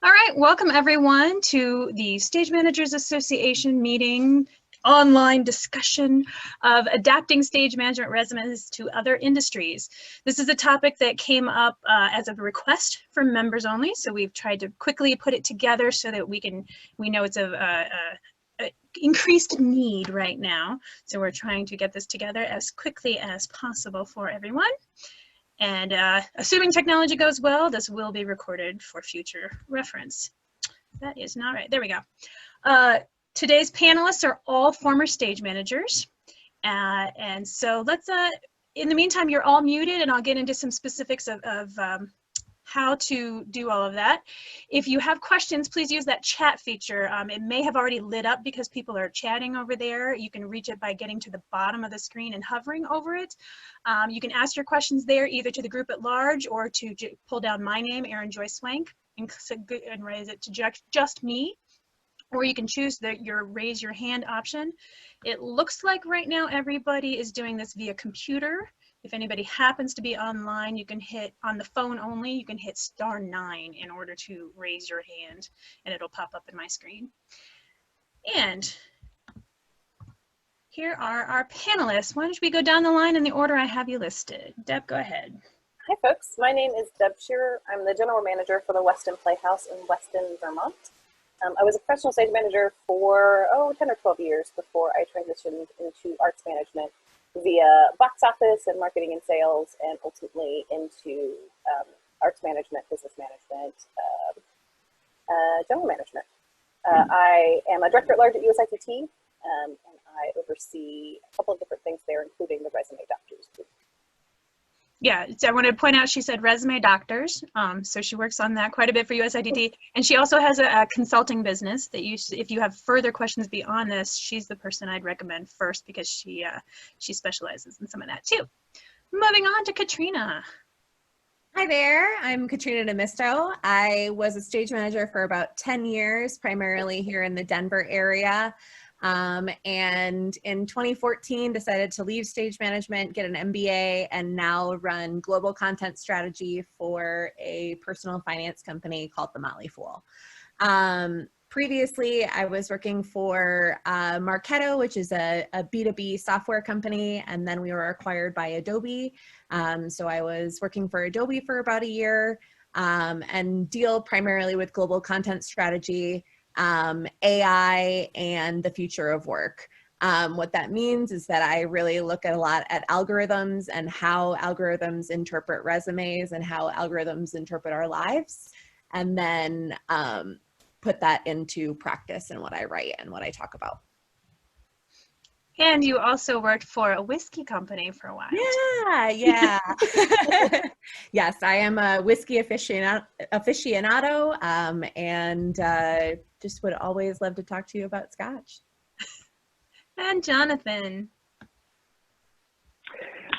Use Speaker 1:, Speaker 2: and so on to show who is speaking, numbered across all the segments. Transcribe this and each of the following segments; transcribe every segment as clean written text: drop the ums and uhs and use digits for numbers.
Speaker 1: All right, welcome everyone to the Stage Managers Association meeting, online discussion of adapting stage management resumes to other industries. This is a topic that came up as a request from members only, so we've tried to quickly put it together so that we know it's a increased need right now. So we're trying to get this together as quickly as possible for everyone. And assuming technology goes well, this will be recorded for future reference. That is not right. There we go. Today's panelists are all former stage managers. And so let's, in the meantime, you're all muted and I'll get into some specifics of how to do all of that. If you have questions, please use that chat feature. It may have already lit up because people are chatting over there. You can reach it by getting to the bottom of the screen and hovering over it. You can ask your questions there either to the group at large or to pull down my name, Erin Joy Swank, and raise it to just me. Or you can choose your raise your hand option. It looks like right now everybody is doing this via computer. If anybody happens to be online, you can hit, on the phone only, you can hit *9 in order to raise your hand, and it'll pop up in my screen. And here are our panelists. Why don't we go down the line in the order I have you listed. Deb, go ahead.
Speaker 2: Hi folks, my name is Deb Sherrer. I'm the general manager for the Weston Playhouse in Weston, Vermont. I was a professional stage manager for 10 or 12 years before I transitioned into arts management via box office and marketing and sales, and ultimately into arts management, business management, general management. I am a director at large at USITT, and I oversee a couple of different things there, including the resume doctors group.
Speaker 1: Yeah, so I want to point out she said resume doctors, so she works on that quite a bit for USITT, and she also has a consulting business that if you have further questions beyond this, she's the person I'd recommend first because she specializes in some of that too. Moving on to Katrina.
Speaker 3: Hi there, I'm Katrina Niemisto. I was a stage manager for about 10 years, primarily here in the Denver area. And in 2014 decided to leave stage management, get an MBA, and now run global content strategy for a personal finance company called The Motley Fool. Previously, I was working for Marketo, which is a B2B software company, and then we were acquired by Adobe. So I was working for Adobe for about a year and deal primarily with global content strategy, AI, and the future of work. What that means is that I really look a lot at algorithms and how algorithms interpret resumes and how algorithms interpret our lives, and then put that into practice in what I write and what I talk about.
Speaker 1: And you also worked for a whiskey company for a while.
Speaker 3: Yeah. Yes, I am a whiskey aficionado, and just would always love to talk to you about Scotch.
Speaker 1: And Jonathan.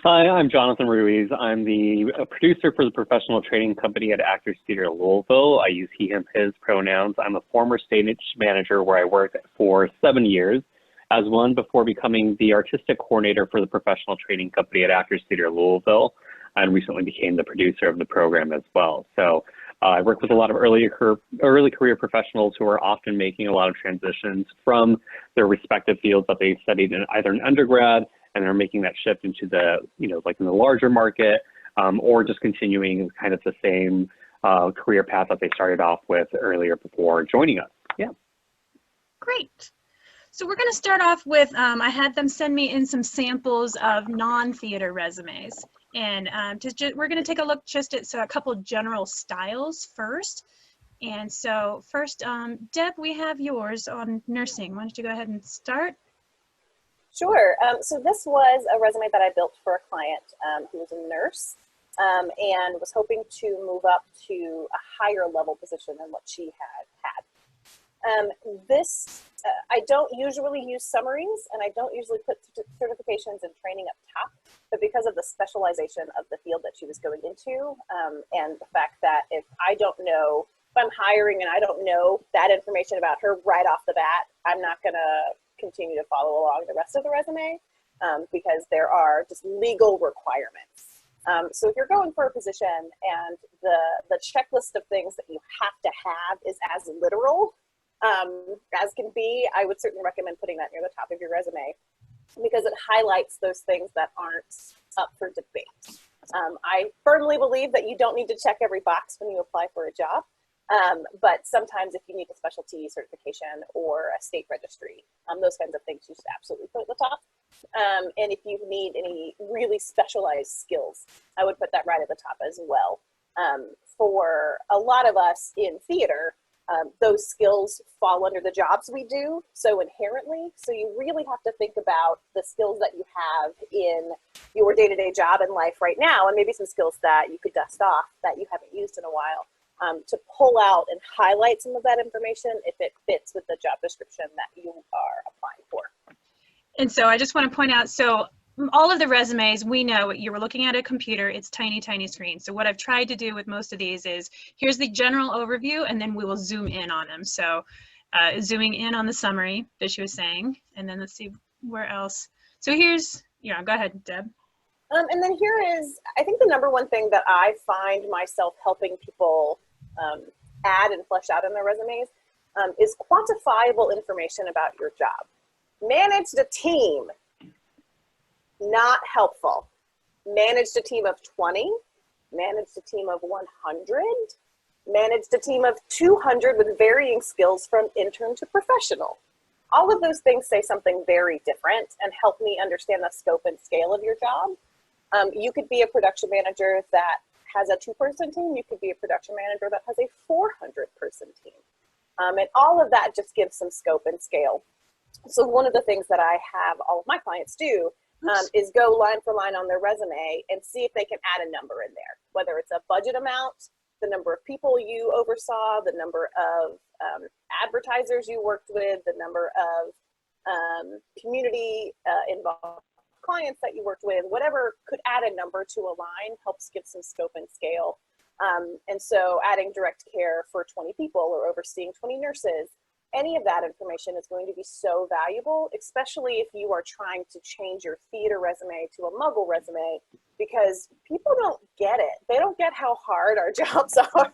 Speaker 4: Hi, I'm Jonathan Ruiz. I'm the producer for the professional training company at Actors Theater Louisville. I use he, him, his pronouns. I'm a former stage manager where I worked for 7 years as one before becoming the artistic coordinator for the professional training company at Actors Theater Louisville, and recently became the producer of the program as well. So I work with a lot of early career professionals who are often making a lot of transitions from their respective fields that they studied in either an undergrad, and they're making that shift into the, like in the larger market, or just continuing kind of the same career path that they started off with earlier before joining us. Yeah.
Speaker 1: Great. So we're going to start off with, I had them send me in some samples of non-theater resumes. And we're going to take a look just at a couple general styles first. And so first, Deb, we have yours on nursing. Why don't you go ahead and start?
Speaker 2: Sure. So this was a resume that I built for a client who was a nurse and was hoping to move up to a higher level position than what she had. I don't usually use summaries, and I don't usually put certifications and training up top, but because of the specialization of the field that she was going into, and the fact that if I'm hiring and I don't know that information about her right off the bat, I'm not going to continue to follow along the rest of the resume, because there are just legal requirements So if you're going for a position and the checklist of things that you have to have is as literal as can be, I would certainly recommend putting that near the top of your resume, because it highlights those things that aren't up for debate. I firmly believe that you don't need to check every box when you apply for a job, but sometimes if you need a specialty certification or a state registry, those kinds of things you should absolutely put at the top. And if you need any really specialized skills, I would put that right at the top as well. For a lot of us in theater, those skills fall under the jobs we do so inherently. So you really have to think about the skills that you have in your day-to-day job and life right now, and maybe some skills that you could dust off that you haven't used in a while, to pull out and highlight some of that information if it fits with the job description that you are applying for.
Speaker 1: And so I just want to point out, so all of the resumes, we know you were looking at a computer, it's tiny, tiny screen. So what I've tried to do with most of these is, here's the general overview, and then we will zoom in on them. So zooming in on the summary that she was saying, and then let's see where else. So here's, yeah, go ahead, Deb.
Speaker 2: And then here is, I think the number one thing that I find myself helping people add and flesh out in their resumes is quantifiable information about your job. Managed a team, not helpful. Managed a team of 20, managed a team of 100, managed a team of 200 with varying skills from intern to professional. All of those things say something very different and help me understand the scope and scale of your job. You could be a production manager that has a 2-person team. You could be a production manager that has a 400-person team. And all of that just gives some scope and scale. So one of the things that I have all of my clients do is go line for line on their resume and see if they can add a number in there, whether it's a budget amount, the number of people you oversaw, the number of advertisers you worked with, the number of community involved clients that you worked with, whatever could add a number to a line helps give some scope and scale. And so adding direct care for 20 people or overseeing 20 nurses, any of that information is going to be so valuable, especially if you are trying to change your theater resume to a Muggle resume, because people don't get it. They don't get how hard our jobs are.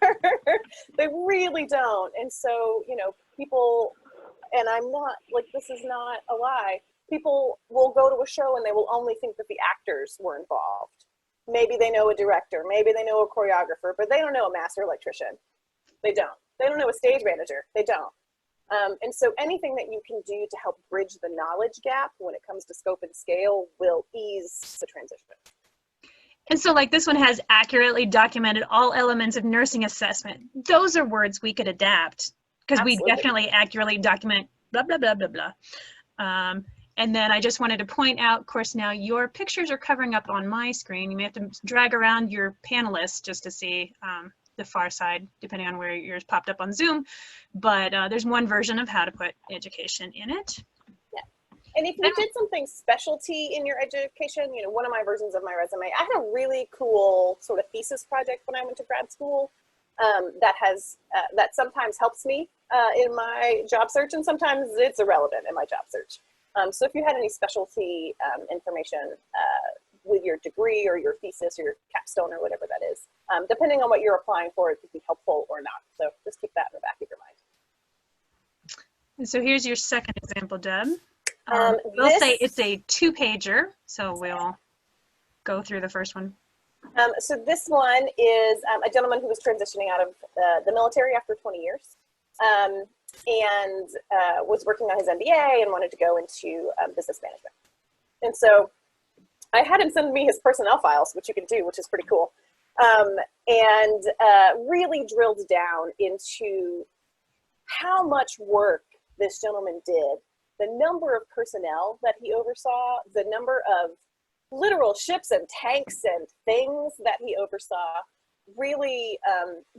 Speaker 2: They really don't. And so, you know, people, and I'm not, like, this is not a lie, people will go to a show and they will only think that the actors were involved. Maybe they know a director, maybe they know a choreographer, but they don't know a master electrician. They don't. They don't know a stage manager. They don't. And so anything that you can do to help bridge the knowledge gap when it comes to scope and scale will ease the transition.
Speaker 1: And so like this one has accurately documented all elements of nursing assessment. Those are words we could adapt because we definitely accurately document blah, blah, blah, blah, blah. And then I just wanted to point out, of course, now your pictures are covering up on my screen. You may have to drag around your panelists just to see the far side, depending on where yours popped up on Zoom. But there's one version of how to put education in it.
Speaker 2: Yeah. And if you did something specialty in your education, you know, one of my versions of my resume, I had a really cool sort of thesis project when I went to grad school that sometimes helps me in my job search, and sometimes it's irrelevant in my job search. So if you had any specialty information with your degree or your thesis or your capstone or whatever that is, depending on what you're applying for, it could be helpful or not. So just keep that in the back of your mind.
Speaker 1: And so here's your second example, Deb. We'll say it's a 2-pager, so we'll go through the first one.
Speaker 2: So this one is a gentleman who was transitioning out of the military after 20 years. And was working on his MBA and wanted to go into business management. And so I had him send me his personnel files, which you can do, which is pretty cool, and really drilled down into how much work this gentleman did, the number of personnel that he oversaw, the number of literal ships and tanks and things that he oversaw, really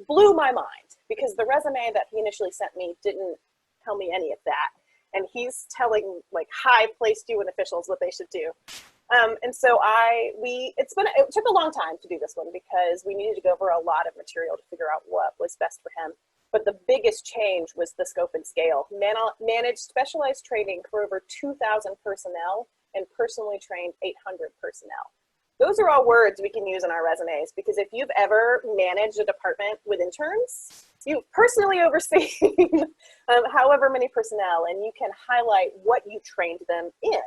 Speaker 2: blew my mind, because the resume that he initially sent me didn't tell me any of that. And he's telling like high-placed UN officials what they should do. And so it took a long time to do this one because we needed to go over a lot of material to figure out what was best for him. But the biggest change was the scope and scale. Managed specialized training for over 2,000 personnel and personally trained 800 personnel. Those are all words we can use in our resumes, because if you've ever managed a department with interns, you've personally overseen however many personnel, and you can highlight what you trained them in.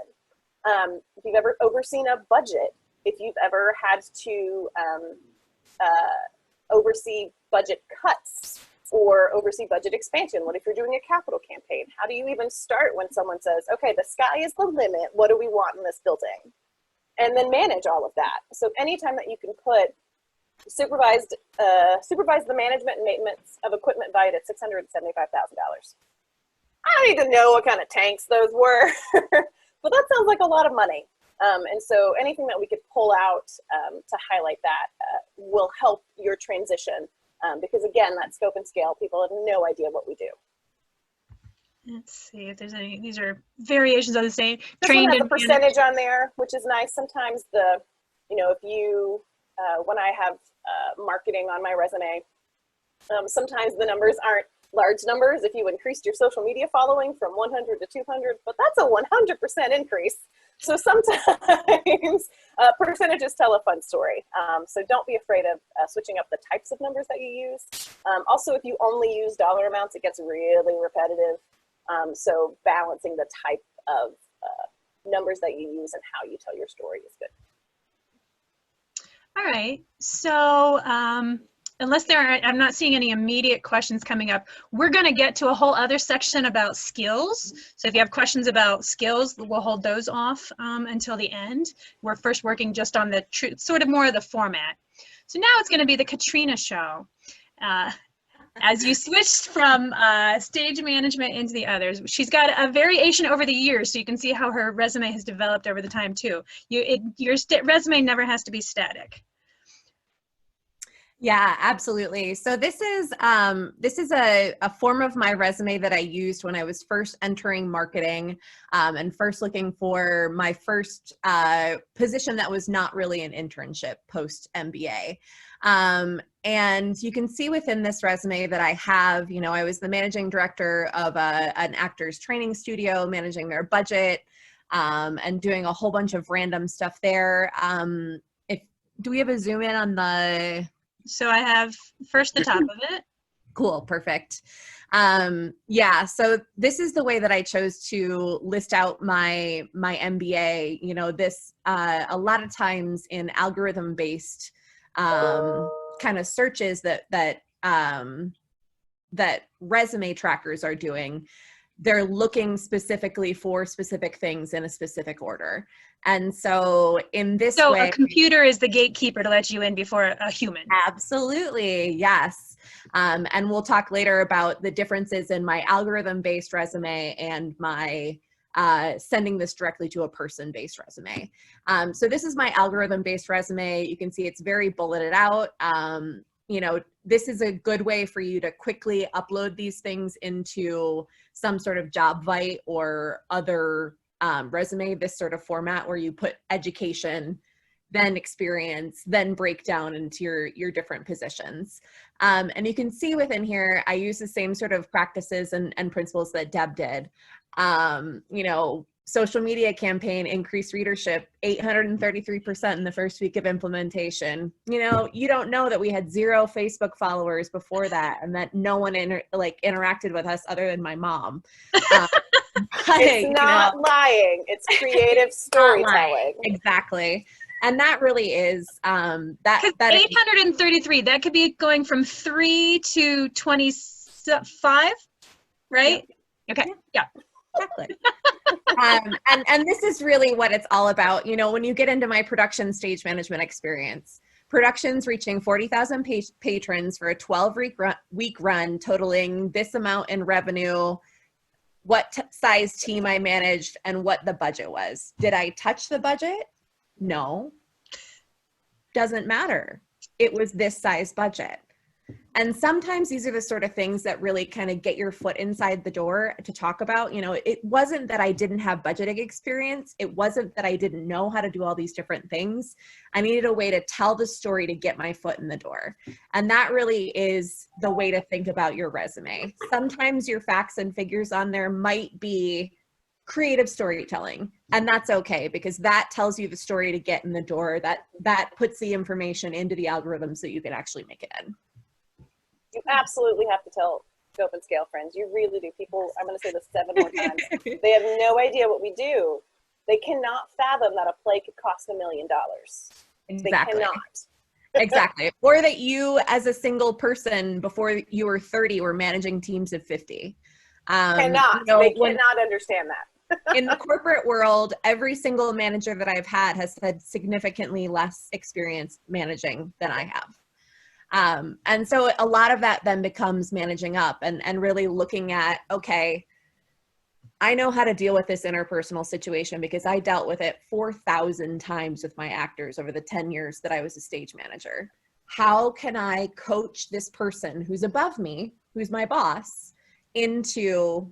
Speaker 2: If you've ever overseen a budget, if you've ever had to oversee budget cuts or oversee budget expansion, what if you're doing a capital campaign? How do you even start when someone says, okay, the sky is the limit, what do we want in this building? And then manage all of that. So anytime that you can put supervise the management and maintenance of equipment valued at $675,000. I don't need to know what kind of tanks those were, but that sounds like a lot of money. And so anything that we could pull out to highlight that will help your transition, because again, that scope and scale, people have no idea what we do.
Speaker 1: Let's see if there's any, these are variations of the same.
Speaker 2: This one has a percentage on there, which is nice. Sometimes if you, when I have marketing on my resume, sometimes the numbers aren't large numbers if you increased your social media following from 100 to 200, but that's a 100% increase. So sometimes percentages tell a fun story. So don't be afraid of switching up the types of numbers that you use. Also, if you only use dollar amounts, it gets really repetitive. So balancing the type of numbers that you use and how you tell your story is good.
Speaker 1: All right, so unless I'm not seeing any immediate questions coming up, we're gonna get to a whole other section about skills. So if you have questions about skills, we'll hold those off until the end. We're first working just on the sort of more of the format. So now it's gonna be the Katrina show. As you switched from stage management into the others, she's got a variation over the years, so you can see how her resume has developed over the time too. Your resume never has to be static.
Speaker 3: Yeah, absolutely. So this is a form of my resume that I used when I was first entering marketing and first looking for my first position that was not really an internship post MBA. And you can see within this resume that I have, I was the managing director of an actor's training studio, managing their budget and doing a whole bunch of random stuff there. Do we have a zoom in on the...
Speaker 1: So I have first the top of it.
Speaker 3: Cool, perfect. Yeah, so this is the way that I chose to list out my MBA. This a lot of times in algorithm-based kind of searches that resume trackers are doing, they're looking specifically for specific things in a specific order. And so in this way,
Speaker 1: a computer is the gatekeeper to let you in before a human.
Speaker 3: Absolutely, yes. And we'll talk later about the differences in my algorithm-based resume and my sending this directly to a person-based resume. So this is my algorithm-based resume. You can see it's very bulleted out. This is a good way for you to quickly upload these things into some sort of JobVite or other resume, this sort of format where you put education, then experience, then break down into your different positions. And you can see within here, I use the same sort of practices and principles that Deb did. Social media campaign increased readership 833% in the first week of implementation. You don't know that we had 0 Facebook followers before that, and that no one interacted with us other than my mom.
Speaker 2: It's not lying. It's creative storytelling.
Speaker 3: Exactly. And that really is that
Speaker 1: 833, that could be going from 3 to 25, right?
Speaker 3: Yeah.
Speaker 1: Okay. Yeah.
Speaker 3: Exactly. And this is really what it's all about. When you get into my production stage management experience, productions reaching 40,000 patrons for a 12-week run, totaling this amount in revenue, what size team I managed, and what the budget was. Did I touch the budget? No. Doesn't matter. It was this size budget. And sometimes these are the sort of things that really kind of get your foot inside the door to talk about. It wasn't that I didn't have budgeting experience. It wasn't that I didn't know how to do all these different things. I needed a way to tell the story to get my foot in the door. And that really is the way to think about your resume. Sometimes your facts and figures on there might be creative storytelling. And that's okay, because that tells you the story to get in the door. That puts the information into the algorithm so you can actually make it in.
Speaker 2: You absolutely have to tell Scope and Scale friends. You really do. People, I'm going to say this 7 more times. They have no idea what we do. They cannot fathom that a play could cost $1 million.
Speaker 3: Exactly.
Speaker 2: They cannot.
Speaker 3: Exactly. Or that you, as a single person, before you were 30, were managing teams of 50.
Speaker 2: Cannot.
Speaker 3: You know,
Speaker 2: they cannot understand that.
Speaker 3: In the corporate world, every single manager that I've had has had significantly less experience managing than I have. And so a lot of that then becomes managing up and really looking at, okay, I know how to deal with this interpersonal situation because I dealt with it 4,000 times with my actors over the 10 years that I was a stage manager. How can I coach this person who's above me, who's my boss, into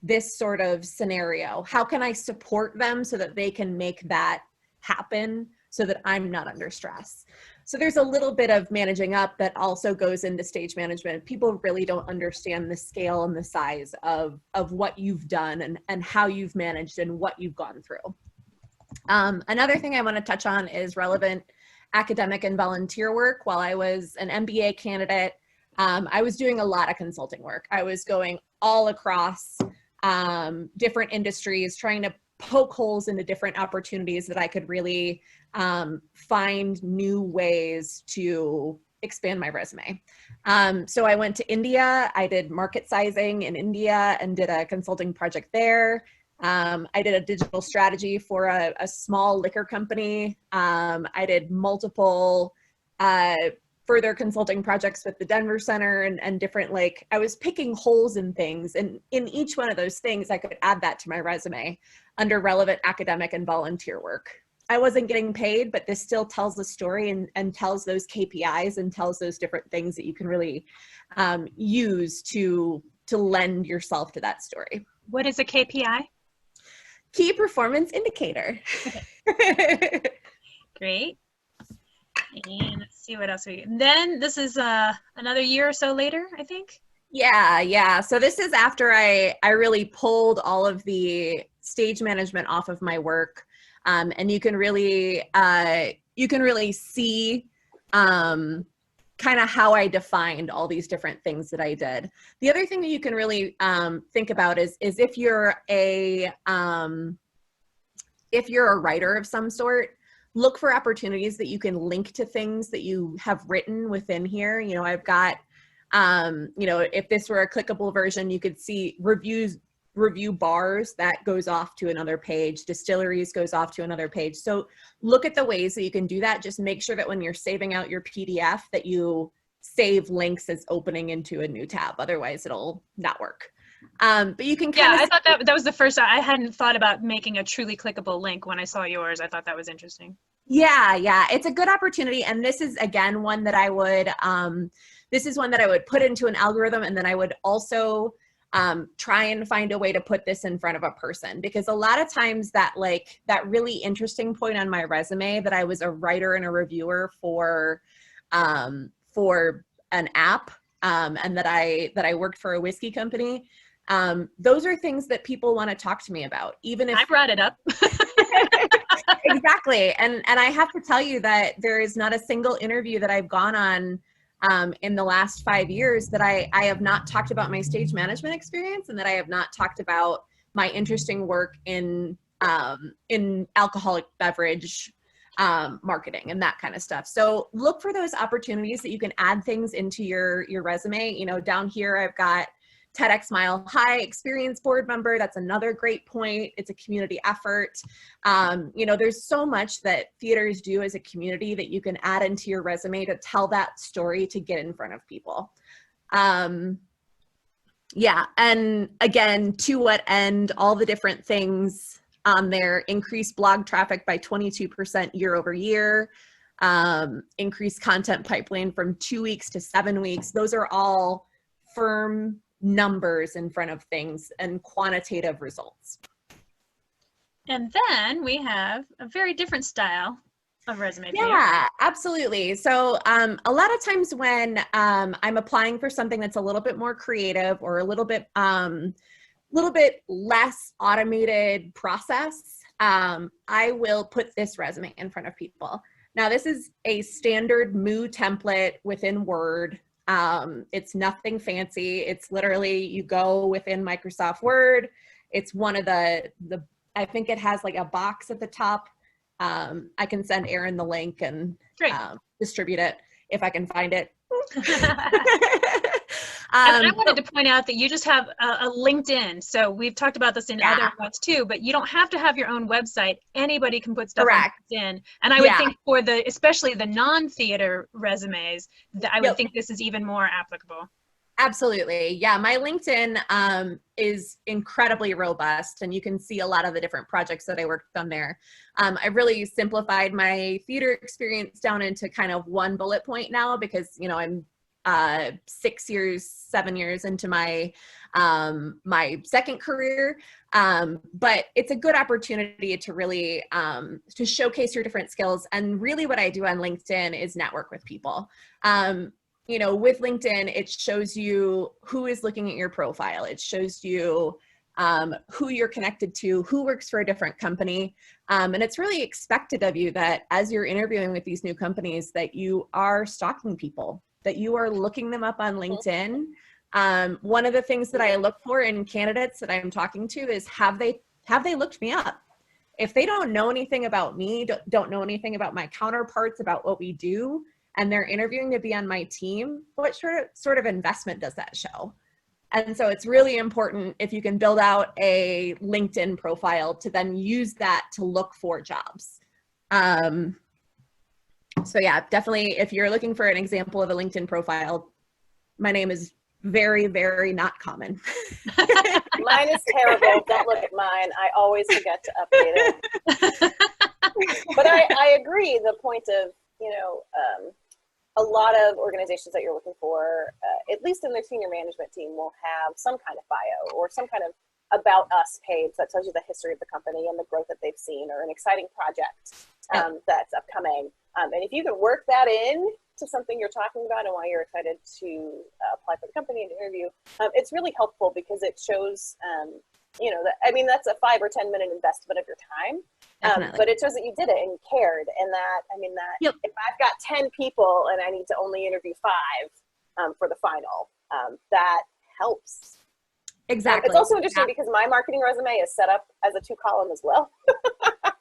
Speaker 3: this sort of scenario? How can I support them so that they can make that happen so that I'm not under stress? So there's a little bit of managing up that also goes into stage management. People really don't understand the scale and the size of what you've done and how you've managed and what you've gone through. Another thing I want to touch on is relevant academic and volunteer work. While I was an MBA candidate, I was doing a lot of consulting work. I was going all across different industries, trying to poke holes into different opportunities that I could really find new ways to expand my resume. So I went to India. I did market sizing in India and did a consulting project there. I did a digital strategy for a small liquor company. I did multiple further consulting projects with the Denver Center and different, like, I was picking holes in things. And in each one of those things, I could add that to my resume under relevant academic and volunteer work. I wasn't getting paid, but this still tells the story and tells those KPIs and tells those different things that you can really use to lend yourself to that story.
Speaker 1: What is a KPI?
Speaker 3: Key performance indicator.
Speaker 1: Great. And let's see what else then this is another year or so later, I think.
Speaker 3: Yeah. So this is after I really pulled all of the stage management off of my work. And you can really see kind of how I defined all these different things that I did. The other thing that you can really think about is if you're a writer of some sort, look for opportunities that you can link to things that you have written within here. You know, I've got, if this were a clickable version, you could see review bars that goes off to another page, distilleries goes off to another page. So look at the ways that you can do that. Just make sure that when you're saving out your PDF that you save links as opening into a new tab. Otherwise it'll not work. But you can kind of—
Speaker 1: I thought that was the first, I hadn't thought about making a truly clickable link. When I saw yours, I thought that was interesting.
Speaker 3: Yeah, it's a good opportunity. And this is, again, one that I would, put into an algorithm, and then I would also try and find a way to put this in front of a person, because a lot of times that really interesting point on my resume that I was a writer and a reviewer for an app, and that I worked for a whiskey company. Those are things that people want to talk to me about, even if
Speaker 1: I brought it up.
Speaker 3: Exactly. And I have to tell you that there is not a single interview that I've gone on in the last 5 years that I have not talked about my stage management experience, and that I have not talked about my interesting work in alcoholic beverage marketing and that kind of stuff. So look for those opportunities that you can add things into your resume. You know, down here I've got TEDx Mile High Experience Board member. That's another great point. It's a community effort. There's so much that theaters do as a community that you can add into your resume to tell that story, to get in front of people. And again, to what end, all the different things on there: increased blog traffic by 22% year over year, increased content pipeline from 2 weeks to 7 weeks. Those are all firm numbers in front of things and quantitative results.
Speaker 1: And then we have a very different style of resume.
Speaker 3: Yeah, absolutely. So a lot of times when I'm applying for something that's a little bit more creative or a little bit little bit less automated process, I will put this resume in front of people. Now, this is a standard Moo template within Word. It's nothing fancy. It's literally, you go within Microsoft Word. It's one of the I think it has like a box at the top. I can send Erin the link and distribute it if I can find it.
Speaker 1: And I wanted to point out that you just have a LinkedIn. So we've talked about this in other ones too, but you don't have to have your own website. Anybody can put stuff on LinkedIn. And I would think for especially the non-theater resumes, that I would think this is even more applicable.
Speaker 3: Absolutely. Yeah, my LinkedIn is incredibly robust, and you can see a lot of the different projects that I worked on there. I've really simplified my theater experience down into kind of one bullet point now, because, you know, I'm 7 years into my my second career, but it's a good opportunity to really to showcase your different skills. And really what I do on LinkedIn is network with people. You know, with LinkedIn, it shows you who is looking at your profile. It shows you who you're connected to, who works for a different company. And it's really expected of you that as you're interviewing with these new companies, that you are stalking people, that you are looking them up on LinkedIn. One of the things that I look for in candidates that I'm talking to is, have they looked me up? If they don't know anything about me, don't know anything about my counterparts, about what we do, and they're interviewing to be on my team, what sort of investment does that show? And so it's really important, if you can build out a LinkedIn profile, to then use that to look for jobs. So yeah, definitely, if you're looking for an example of a LinkedIn profile, my name is very, very not common.
Speaker 2: Mine is terrible. Don't look at mine. I always forget to update it. But I agree. The point of, you know, a lot of organizations that you're looking for, at least in their senior management team, will have some kind of bio or some kind of about us page that tells you the history of the company and the growth that they've seen, or an exciting project that's upcoming. And if you can work that in to something you're talking about and why you're excited to apply for the company and interview, it's really helpful, because it shows, you know, that, I mean, that's a 5 or 10 minute investment of your time. But it shows that you did it and you cared, and that, I mean, that if I've got 10 people and I need to only interview 5 for the final, that helps.
Speaker 3: Exactly.
Speaker 2: It's also interesting because my marketing resume is set up as a 2-column as well.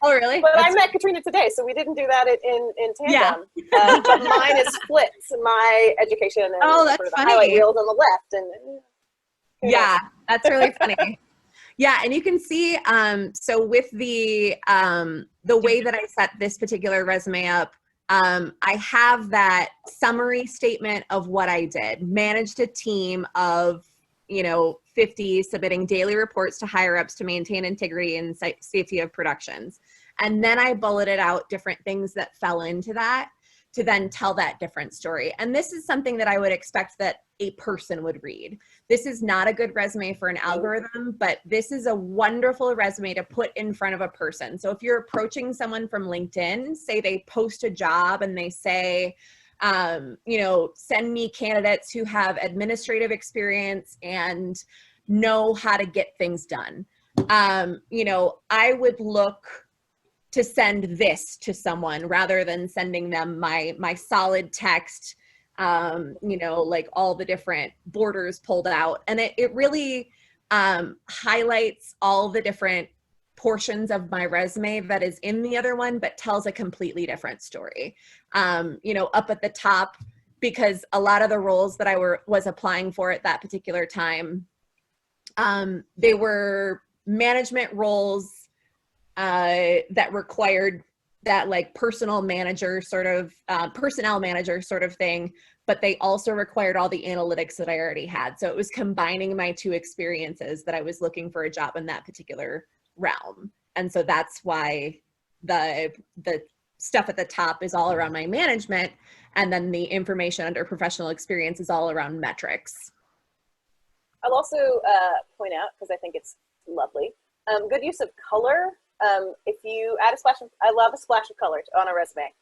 Speaker 3: Oh, really?
Speaker 2: But I met Katrina today, so we didn't do that in tandem. Yeah. But mine is split. My education and
Speaker 3: that's
Speaker 2: the
Speaker 3: funny.
Speaker 2: highlight reels on the left. And
Speaker 3: yeah, that's really funny. Yeah, and you can see, so with the way that I set this particular resume up, I have that summary statement of what I did. Managed a team of, 50, submitting daily reports to higher ups to maintain integrity and safety of productions. And then I bulleted out different things that fell into that to then tell that different story. And this is something that I would expect that a person would read. This is not a good resume for an algorithm, but this is a wonderful resume to put in front of a person. So if you're approaching someone from LinkedIn, say they post a job and they say, send me candidates who have administrative experience and know how to get things done. I would look to send this to someone rather than sending them my solid text, like all the different borders pulled out. And it really highlights all the different portions of my resume that is in the other one, but tells a completely different story. Up at the top, because a lot of the roles that I was applying for at that particular time, they were management roles that required that like personnel manager sort of thing, but they also required all the analytics that I already had. So it was combining my two experiences that I was looking for a job in that particular realm. And so that's why the stuff at the top is all around my management, and then the information under professional experience is all around metrics.
Speaker 2: I'll also point out, because I think it's lovely, good use of color. If you add a splash of, I love a splash of color on a resume,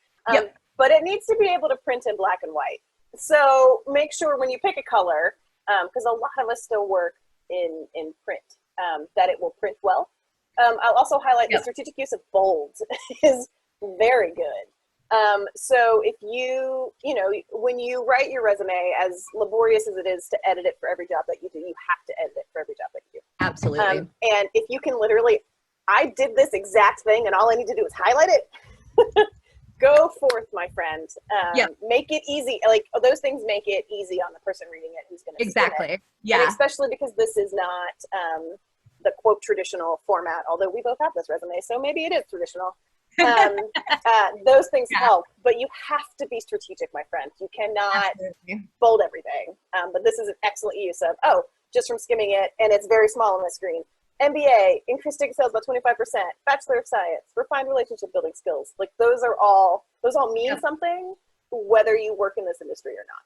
Speaker 2: but it needs to be able to print in black and white. So make sure when you pick a color, because a lot of us still work in print. that it will print well. I'll also highlight the strategic use of bold is very good. So if when you write your resume, as laborious as it is to edit it for every job that you do, you have to edit it for every job that you do.
Speaker 3: Absolutely.
Speaker 2: And if you can literally, I did this exact thing and all I need to do is highlight it. Go forth, my friend. Make it easy. Like those things make it easy on the person reading it who's going to
Speaker 3: exactly.
Speaker 2: it.
Speaker 3: Yeah.
Speaker 2: And especially because this is not the quote traditional format, although we both have this resume, so maybe it is traditional. Those things help, but you have to be strategic, my friend. You cannot bold everything. But this is an excellent use of, just from skimming it, and it's very small on the screen. MBA, increased ticket sales by 25%, Bachelor of Science, refined relationship building skills. Like those all mean something, whether you work in this industry or not.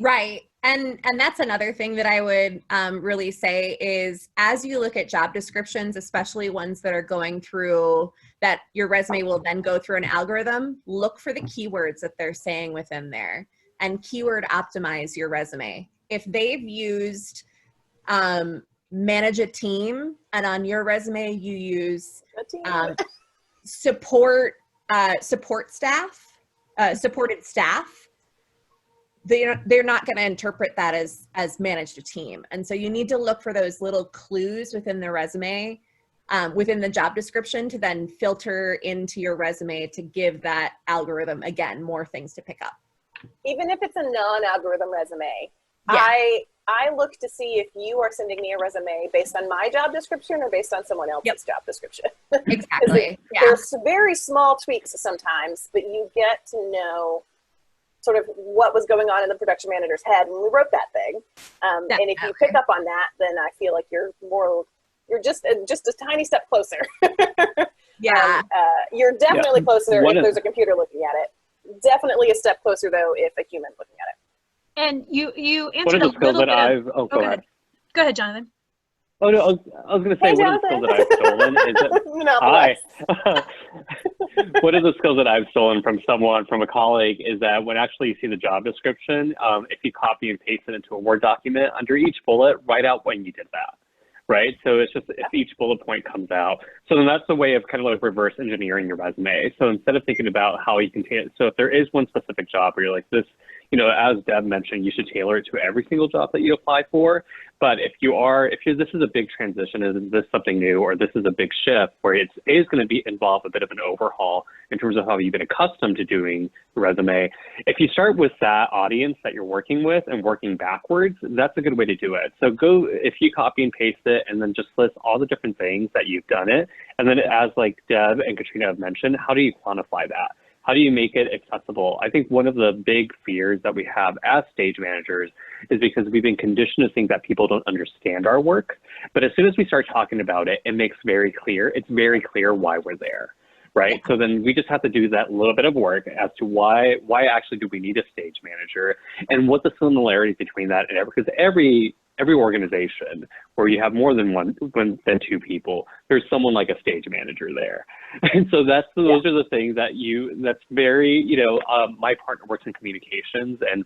Speaker 3: Right. And that's another thing that I would really say is, as you look at job descriptions, especially ones that are going through, that your resume will then go through an algorithm, look for the keywords that they're saying within there and keyword optimize your resume. If they've used manage a team, and on your resume you use supported staff, they're not going to interpret that as managed a team. And so you need to look for those little clues within the resume, within the job description, to then filter into your resume to give that algorithm, again, more things to pick up.
Speaker 2: Even if it's a non-algorithm resume, I look to see if you are sending me a resume based on my job description or based on someone else's job description.
Speaker 3: Exactly.
Speaker 2: There's very small tweaks sometimes, but you get to know sort of what was going on in the production manager's head when we wrote that thing. And if you pick up on that, then I feel like you're just a tiny step closer. You're definitely closer if there's a computer looking at it. Definitely a step closer though if a human looking at it.
Speaker 1: And you answered a little bit. Go ahead. Go ahead, Jonathan.
Speaker 4: Oh no, I was going to say one of the skills that I've stolen is that one of the skills that I've stolen from a colleague is that when actually you see the job description, if you copy and paste it into a Word document, under each bullet, write out when you did that. Right. So it's just if each bullet point comes out. So then that's a way of kind of like reverse engineering your resume. So instead of thinking about how you can take it, so if there is one specific job where you're like this, as Deb mentioned, you should tailor it to every single job that you apply for. But if this is a big transition, is this something new, or this is a big shift where it is going to involve a bit of an overhaul in terms of how you've been accustomed to doing the resume. If you start with that audience that you're working with and working backwards, that's a good way to do it. So if you copy and paste it and then just list all the different things that you've done it. And then as like Deb and Katrina have mentioned, how do you quantify that? How do you make it accessible? I think one of the big fears that we have as stage managers is because we've been conditioned to think that people don't understand our work. But as soon as we start talking about it, it makes very clear. It's very clear why we're there, right? So then we just have to do that little bit of work as to why actually do we need a stage manager, and what the similarities between that and because every organization where you have more than two people, there's someone like a stage manager there. And so those are the things that's very, my partner works in communications, and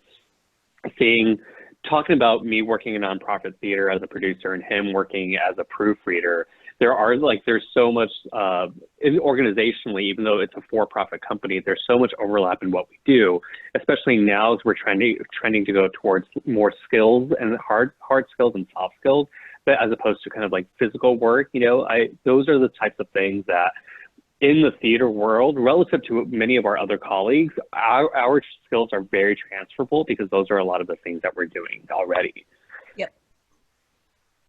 Speaker 4: talking about me working in nonprofit theater as a producer and him working as a proofreader, there's so much organizationally, even though it's a for-profit company, there's so much overlap in what we do, especially now as we're trending to go towards more skills and hard skills and soft skills, but as opposed to kind of like physical work. Those are the types of things that in the theater world, relative to many of our other colleagues, our skills are very transferable because those are a lot of the things that we're doing already.
Speaker 1: Yep.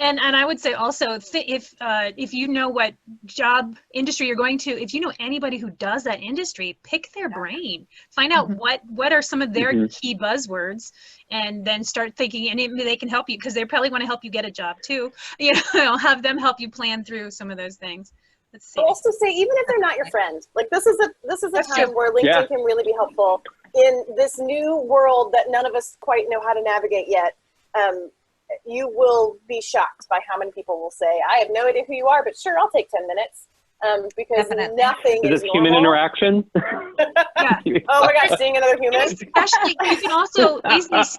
Speaker 1: And I would say also, if you know what job industry you're going to, if you know anybody who does that industry, pick their brain. Find out what are some of their key buzzwords, and then start thinking, and they can help you because they probably want to help you get a job too. Have them help you plan through some of those things.
Speaker 2: I'll also say, even if they're not your friend, like this is a time where LinkedIn can really be helpful in this new world that none of us quite know how to navigate yet. You will be shocked by how many people will say, I have no idea who you are, but sure, I'll take 10 minutes. Because nothing is
Speaker 4: this human interaction?
Speaker 2: Yeah. Oh my gosh, seeing another human.
Speaker 1: Especially, you can also, these days,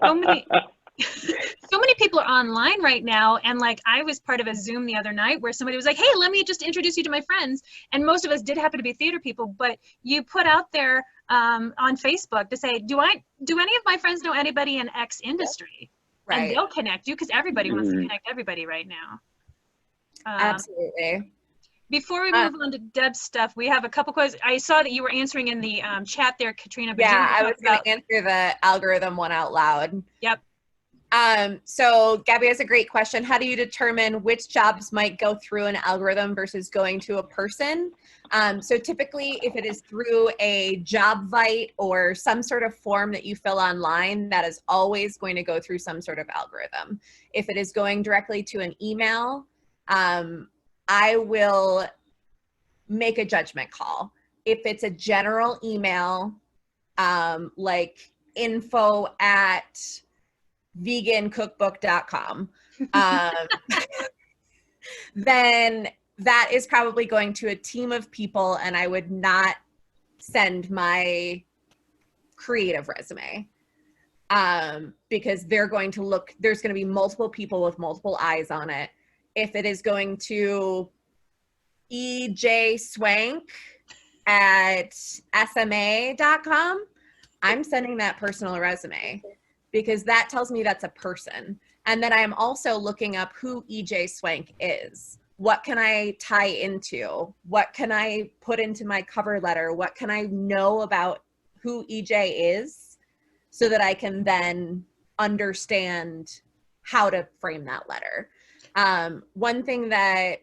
Speaker 1: so many people are online right now, and like I was part of a Zoom the other night where somebody was like, hey, let me just introduce you to my friends, and most of us did happen to be theater people, but you put out there on Facebook to say, do any of my friends know anybody in X industry?
Speaker 3: Right.
Speaker 1: And they'll connect you, because everybody wants to connect everybody right now.
Speaker 3: Absolutely.
Speaker 1: Before we move on to Deb's stuff, we have a couple questions. I saw that you were answering in the chat there, Katrina. But
Speaker 3: yeah, I was going to answer the algorithm one out loud.
Speaker 1: Yep.
Speaker 3: So Gabby has a great question. How do you determine which jobs might go through an algorithm versus going to a person? So typically, if it is through a Jobvite or some sort of form that you fill online, that is always going to go through some sort of algorithm. If it is going directly to an email, I will make a judgment call. If it's a general email, like info@vegancookbook.com, then that is probably going to a team of people, and I would not send my creative resume, because they're going to look, there's going to be multiple people with multiple eyes on it. If it is going to EJ Swank at SMA.com, I'm sending that personal resume, because that tells me that's a person. And then I am also looking up who EJ Swank is. What can I tie into? What can I put into my cover letter? What can I know about who EJ is, so that I can then understand how to frame that letter? One thing that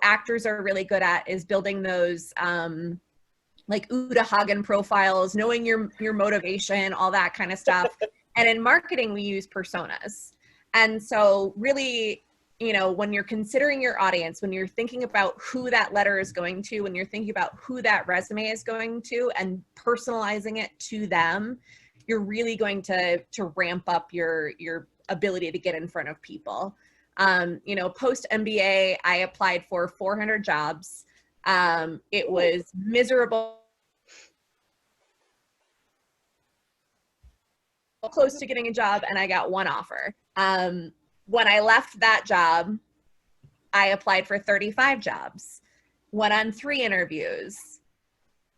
Speaker 3: actors are really good at is building those like Uta Hagen profiles, knowing your motivation, all that kind of stuff. And in marketing, we use personas. And so really, when you're considering your audience, when you're thinking about who that letter is going to, when you're thinking about who that resume is going to, and personalizing it to them, you're really going to ramp up your ability to get in front of people. Post MBA, I applied for 400 jobs. It was miserable, close to getting a job, and I got one offer. When I left that job, I applied for 35 jobs, went on 3 interviews,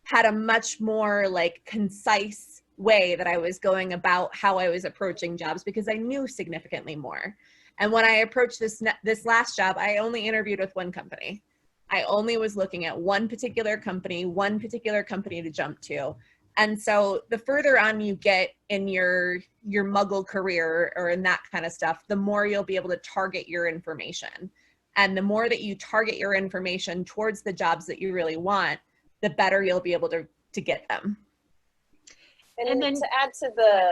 Speaker 3: had a much more concise way that I was going about how I was approaching jobs, because I knew significantly more. And when I approached this last job, I only interviewed with one company. I only was looking at one particular company to jump to. And so the further on you get in your muggle career or in that kind of stuff, the more you'll be able to target your information. And the more that you target your information towards the jobs that you really want, the better you'll be able to get them.
Speaker 2: And then to add to the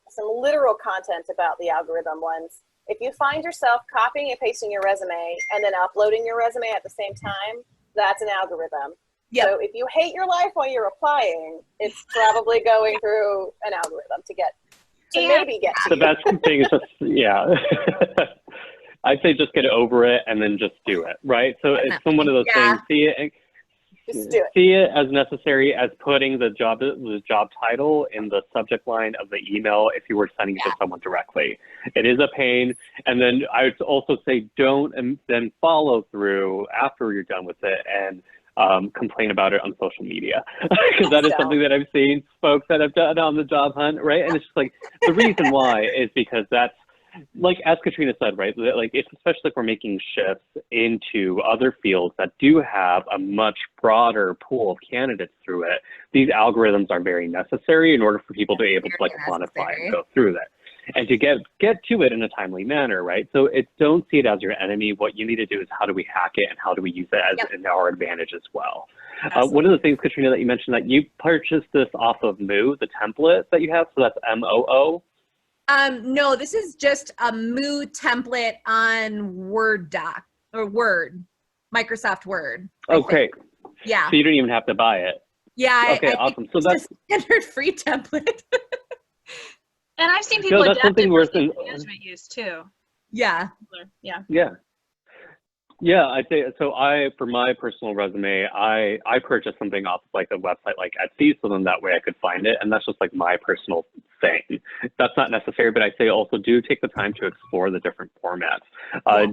Speaker 2: some literal content about the algorithm ones, if you find yourself copying and pasting your resume and then uploading your resume at the same time, that's an algorithm. Yep. So if you hate your life while you're applying, it's probably going through an algorithm to maybe get to
Speaker 4: you. The best thing is just, I'd say just get over it and then just do it, right? So it's one of those things, see it as necessary as putting the job title in the subject line of the email if you were sending it to someone directly. It is a pain. And then I would also say don't, and then follow through after you're done with it and complain about it on social media, because that is something that I've seen folks that have done on the job hunt, right? And it's just the reason why is because that's, as Katrina said, right? It's especially if we're making shifts into other fields that do have a much broader pool of candidates through it. These algorithms are very necessary in order for people to be able to quantify and go through that, and to get to it in a timely manner, right? So don't see it as your enemy. What you need to do is how do we hack it and how do we use it as in our advantage as well. One of the things, Katrina, that you mentioned, that you purchased this off of Moo, the template that you have, so that's MOO.
Speaker 3: No, this is just a Moo template on Word doc or Word, Microsoft Word.
Speaker 4: Okay.
Speaker 3: Yeah.
Speaker 4: So you don't even have to buy it.
Speaker 3: Yeah.
Speaker 4: Okay, awesome. So that's
Speaker 3: a standard free template.
Speaker 1: And I've seen people adapt it for management use too.
Speaker 3: Yeah.
Speaker 1: Yeah.
Speaker 4: Yeah. Yeah, I'd say so. For my personal resume, I purchased something off like a website like Etsy, so then that way I could find it, and that's just like my personal thing. That's not necessary, but I say also do take the time to explore the different formats.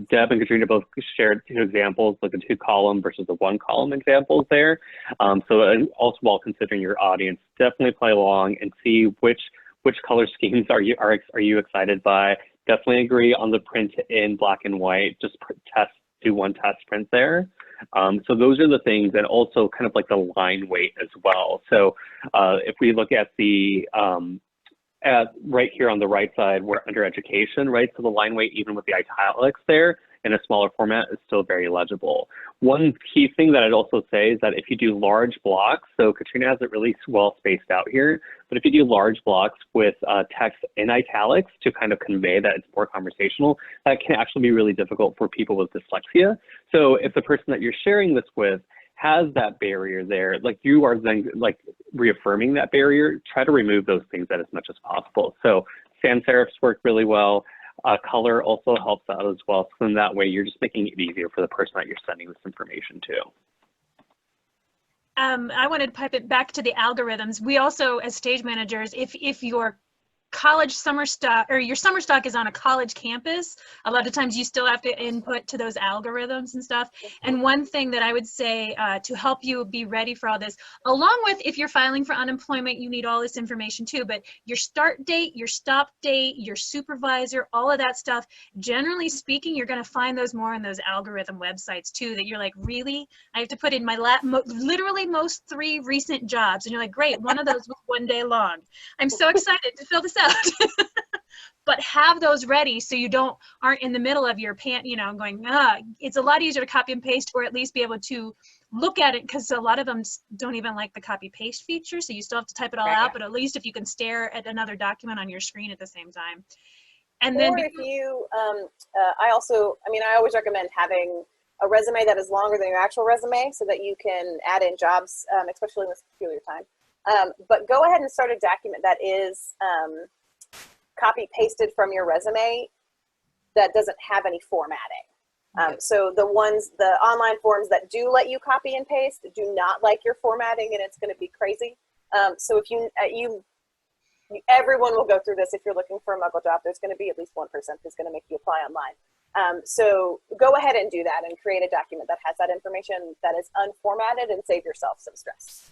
Speaker 4: Deb and Katrina both shared 2 examples, like the 2-column versus the 1-column examples there. So and also while considering your audience, definitely play along and see which color schemes are you excited by. Definitely agree on the print in black and white. Just do 1 test print there. So those are the things, and also kind of like the line weight as well. So if we look at the right here on the right side, we're under education, right? So the line weight, even with the italics there in a smaller format, is still very legible. One key thing that I'd also say is that if you do large blocks, so Katrina has it really well spaced out here, but if you do large blocks with text in italics to kind of convey that it's more conversational, that can actually be really difficult for people with dyslexia. So if the person that you're sharing this with has that barrier there, like you are then like reaffirming that barrier, try to remove those things as much as possible. So sans serifs work really well. Color also helps out as well. So in that way, you're just making it easier for the person that you're sending this information to.
Speaker 1: I wanted to pipe it back to the algorithms. We also, as stage managers, if your college summer stock or your summer stock is on a college campus, a lot of times you still have to input to those algorithms and stuff. And one thing that I would say to help you be ready for all this, along with if you're filing for unemployment, you need all this information too, but your start date, your stop date, your supervisor, all of that stuff, generally speaking, you're going to find those more on those algorithm websites too, that you're like, really? I have to put in my literally most 3 recent jobs. And you're like, great, one of those was 1 day long. I'm so excited to fill this out. But have those ready so you aren't in the middle of your going, it's a lot easier to copy and paste, or at least be able to look at it, because a lot of them don't even like the copy paste feature, so you still have to type it all out, but at least if you can stare at another document on your screen at the same time. And then
Speaker 2: if you I always recommend having a resume that is longer than your actual resume so that you can add in jobs, especially in this peculiar time. But go ahead and start a document that is copy pasted from your resume that doesn't have any formatting. So the online forms that do let you copy and paste do not like your formatting, and it's going to be crazy. So if everyone will go through this. If you're looking for a muggle job, there's going to be at least 1% who's going to make you apply online. So go ahead and do that and create a document that has that information that is unformatted, and save yourself some stress.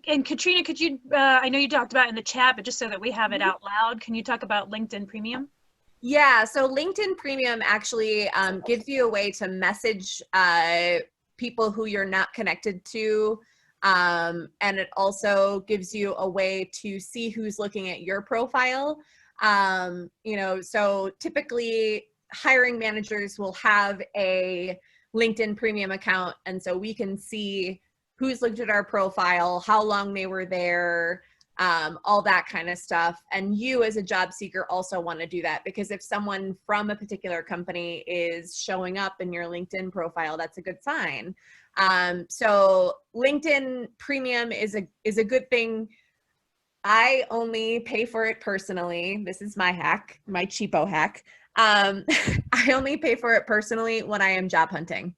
Speaker 1: And Katrina, could you, I know you talked about it in the chat, but just so that we have it out loud, can you talk about LinkedIn Premium?
Speaker 3: Yeah, so LinkedIn Premium actually gives you a way to message people who you're not connected to. And it also gives you a way to see who's looking at your profile. So typically hiring managers will have a LinkedIn Premium account. And so we can see who's looked at our profile, how long they were there, all that kind of stuff. And you as a job seeker also want to do that, because if someone from a particular company is showing up in your LinkedIn profile, that's a good sign. So LinkedIn Premium is a good thing. I only pay for it personally. This is my hack, my cheapo hack. I only pay for it personally when I am job hunting.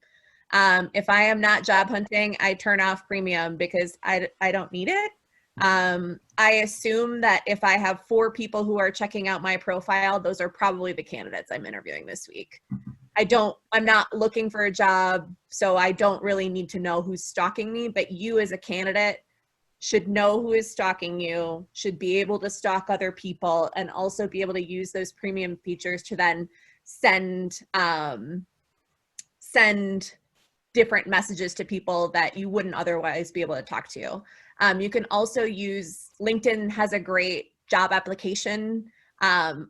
Speaker 3: If I am not job hunting, I turn off Premium because I don't need it. I assume that if I have 4 people who are checking out my profile, those are probably the candidates I'm interviewing this week. I'm not looking for a job, so I don't really need to know who's stalking me, but you as a candidate should know who is stalking you, should be able to stalk other people, and also be able to use those premium features to then send different messages to people that you wouldn't otherwise be able to talk to. You can also use, LinkedIn has a great job application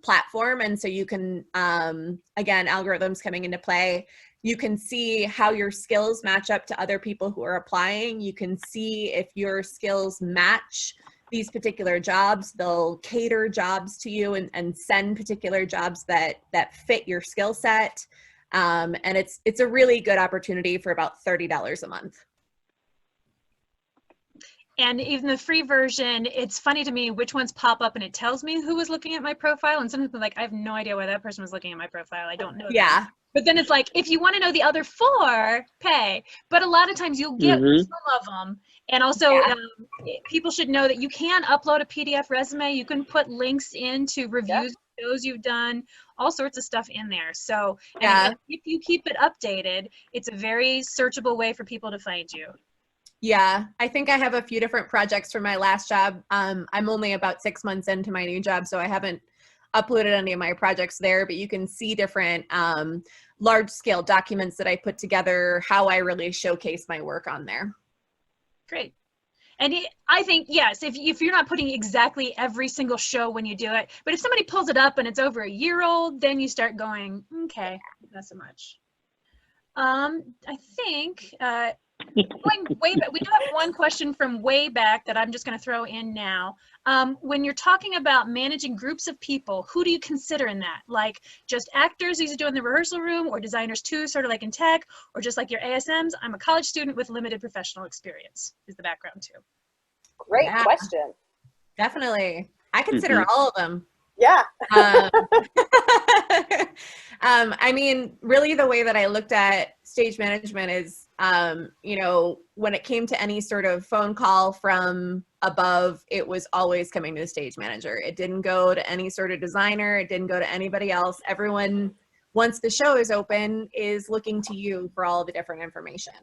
Speaker 3: platform. And so you can, again, algorithms coming into play, you can see how your skills match up to other people who are applying. You can see if your skills match these particular jobs. They'll cater jobs to you and send particular jobs that fit your skill set. And it's a really good opportunity for about $30 a month.
Speaker 1: And even the free version, it's funny to me which ones pop up and it tells me who was looking at my profile. And sometimes I'm like, I have no idea why that person was looking at my profile. I don't know.
Speaker 3: Yeah.
Speaker 1: But then it's like, if you want to know the other 4, pay. But a lot of times you'll get some of them. And also, people should know that you can upload a PDF resume. You can put links into reviews of shows you've done, all sorts of stuff in there. So and if you keep it updated, it's a very searchable way for people to find you.
Speaker 3: Yeah, I think I have a few different projects from my last job. I'm only about 6 months into my new job, so I haven't uploaded any of my projects there, but you can see different large scale documents that I put together, how I really showcase my work on there.
Speaker 1: Great. And I think, yes, if you're not putting exactly every single show when you do it, but if somebody pulls it up and it's over a year old, then you start going, okay, not so much. I think going way back, we do have one question from way back that I'm just going to throw in now. When you're talking about managing groups of people, who do you consider in that? Like just actors you do in the rehearsal room, or designers too, sort of like in tech, or just like your ASMs? I'm a college student with limited professional experience is the background too.
Speaker 2: Great question.
Speaker 3: Definitely. I consider all of them.
Speaker 2: Yeah.
Speaker 3: I mean, really the way that I looked at stage management is, you know, when it came to any sort of phone call from above, it was always coming to the stage manager. It didn't go to any sort of designer. It didn't go to anybody else. Everyone, once the show is open, is looking to you for all the different information.